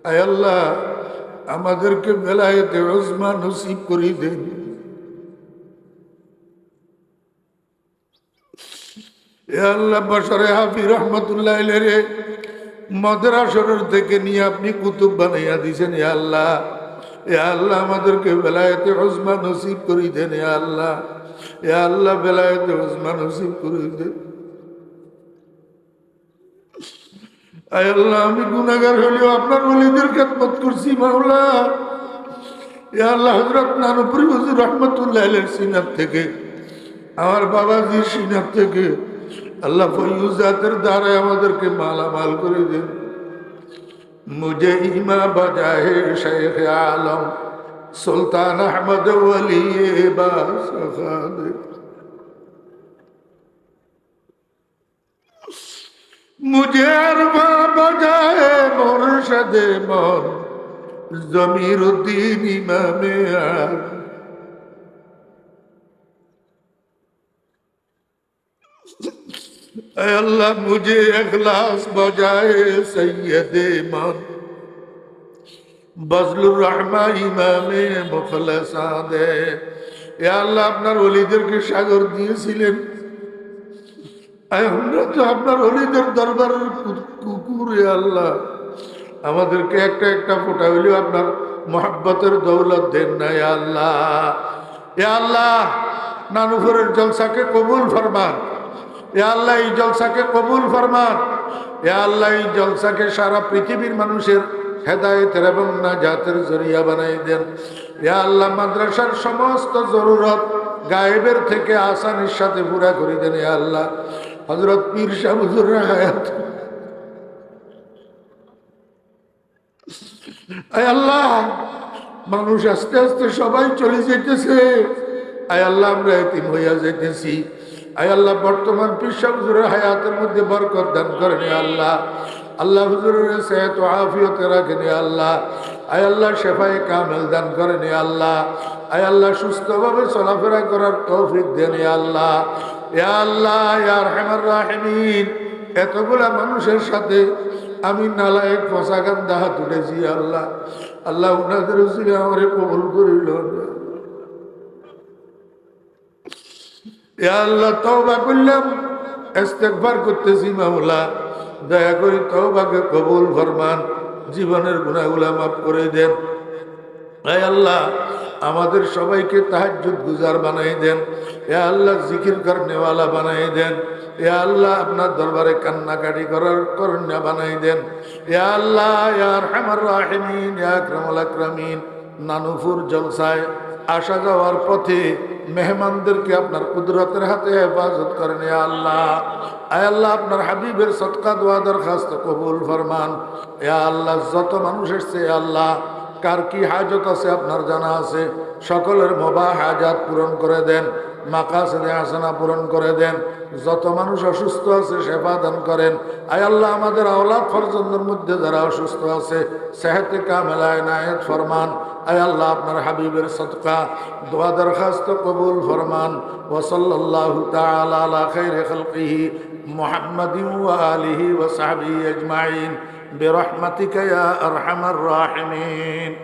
Speaker 1: আয় আল্লাহ আমাদেরকে বেলায়েতে উজমা নসিব করে দেন। এ আল্লাহ বশরে হাফি রহমতুল্লাহ আলাইহি মদের আসরের থেকে নিয়ে আপনি কুতুব বানাইয়া দিয়েছেন। এ আল্লাহ, এ আল্লাহ আমাদেরকে বেলায়েতে উজমা নসিব করে দেন। এ আল্লাহ, এ আল্লাহ বেলায়েতে উজমা নসিব করে দেন। আয় আল্লাহ আমি গুনাহগার হলেও আপনার ওলিদের খেদমত করছি মাওলা। এ আল্লাহ হযরত নানুপুরি হুজুর রহমতুল্লাহ আলাইহির সিনাত থেকে, আমার বাবাজির সিনাত থেকে আল্লাহ ফয়ুজাতের দ্বারা আমাদেরকে মালামাল করে দেন। মুঝে ইমা বাজাহে শেখ আলম সুলতান আহমদ ওয়ালি বাসাখাদ। मुझे अरबा बजाए मुर्शद मन जमीरुद्दीन इमाम आल। अल्लाह मुझे इखलास बजाए सैयद मन बजलुर रहमा इमाम मुखलसा दे। আল্লাহ আপনার ওলিদেরকে সাগর দিয়েছিলেন, আমরা তো আপনার ওলিদের দরবারের কুকুর। আল্লাহ আমাদেরকে একটা একটা ফোঁটা হইলেও আপনার মহব্বতের দৌলত দেন না। আল্লাহ, এ আল্লাহ নানুপুরের জলসাকে কবুল ফরমান। এ আল্লাহ এই জলসাকে কবুল ফরমান। এ আল্লাহ এই জলসাকে সারা পৃথিবীর মানুষের হেদায়েতের এবং নাজাতের জরিয়া বানাই দেন। এ আল্লাহ মাদ্রাসার সমস্ত জরুরত গায়েবের থেকে আসানির সাথে পুরা করে দেন। এ আল্লাহ হযরত পীর সাহেব হুজুরের হায়াত, আয় আল্লাহ মানুষ আস্তে আস্তে সবাই চলে যেতেছে। আয় আল্লাহ আমরা এতিম হইয়া যাইতেছি। আয় আল্লাহ বর্তমান পীর সাহেব হুজুরের হায়াতের মধ্যে বরকত দান করেন। আল্লাহ, আল্লাহ হুজুরের সেহত ও আফিয়তে রাখেন। আল্লাহ, আয় আল্লাহ শেফায়ে কামেল দান করেন। আল্লাহ, আয় আল্লাহ সুস্থভাবে চলাফেরা করার তৌফিক দেন। আল্লাহ, ইয়া আল্লাহ ইয়া আরহামার রাহিমিন, এতগুলা মানুষের সাথে আমি নালায়েক ফসাগান্দা হাত উঠেছি। আল্লাহ, আল্লাহ উনাদের উসিলে আমারে কবুল করিল। ইয়া আল্লাহ তওবা করলাম, ইস্তেগফার করতেছি মাওলা, দয়া করে তওবাকে কবুল ফরমান, জীবনের গুনাহগুলো মাফ করে দেন। হে আল্লাহ আমাদের সবাইকে তাহাজ্জুদ গুজার বানাই দেন। হে আল্লাহ জিকির করনেওয়ালা বানাই দেন। হে আল্লাহ আপনার দরবারে কান্নাকাটি করার করুণা বানাই দেন। হে আল্লাহ ইয়া আরহামার রাহিমিন, ইয়া আকরামুল আকরামিন, নানুপুর জলসায় আসা যাওয়ার পথে মেহমানদেরকে আপনার কুদরতের হাতে হেফাজত করেন। হে আল্লাহ, আয় আল্লাহ আপনার হাবিবের সদকা দোয়া দরখাস্ত কবুল ফরমান। হে আল্লাহ যত মানুষ এসছে আল্লাহ কার কি হাজত আছে আপনার জানা আছে, সকলের মোবা হাজাত পূরণ করে দেন। মাকাসিদে হাসানা পূরণ করে দেন। যত মানুষ অসুস্থ আছে সেবা দান করেন। আয় আল্লাহ, আমাদের আওলাদ ফরজন্দের মধ্যে যারা অসুস্থ আছে সেহতে কামেলা ইনায়েত ফরমান। আয় আল্লাহ, আপনার হাবিবের সদকা দোয়া দরখাস্ত কবুল ফরমান। ওয়া সাল্লাল্লাহু তাআলা আলা খাইরি খালকিহি মুহাম্মাদিন ওয়া আলিহি ওয়া সাহবিহি আজমাইন বিরহমাতিকা ইয়া আরহামার রাহিমিন।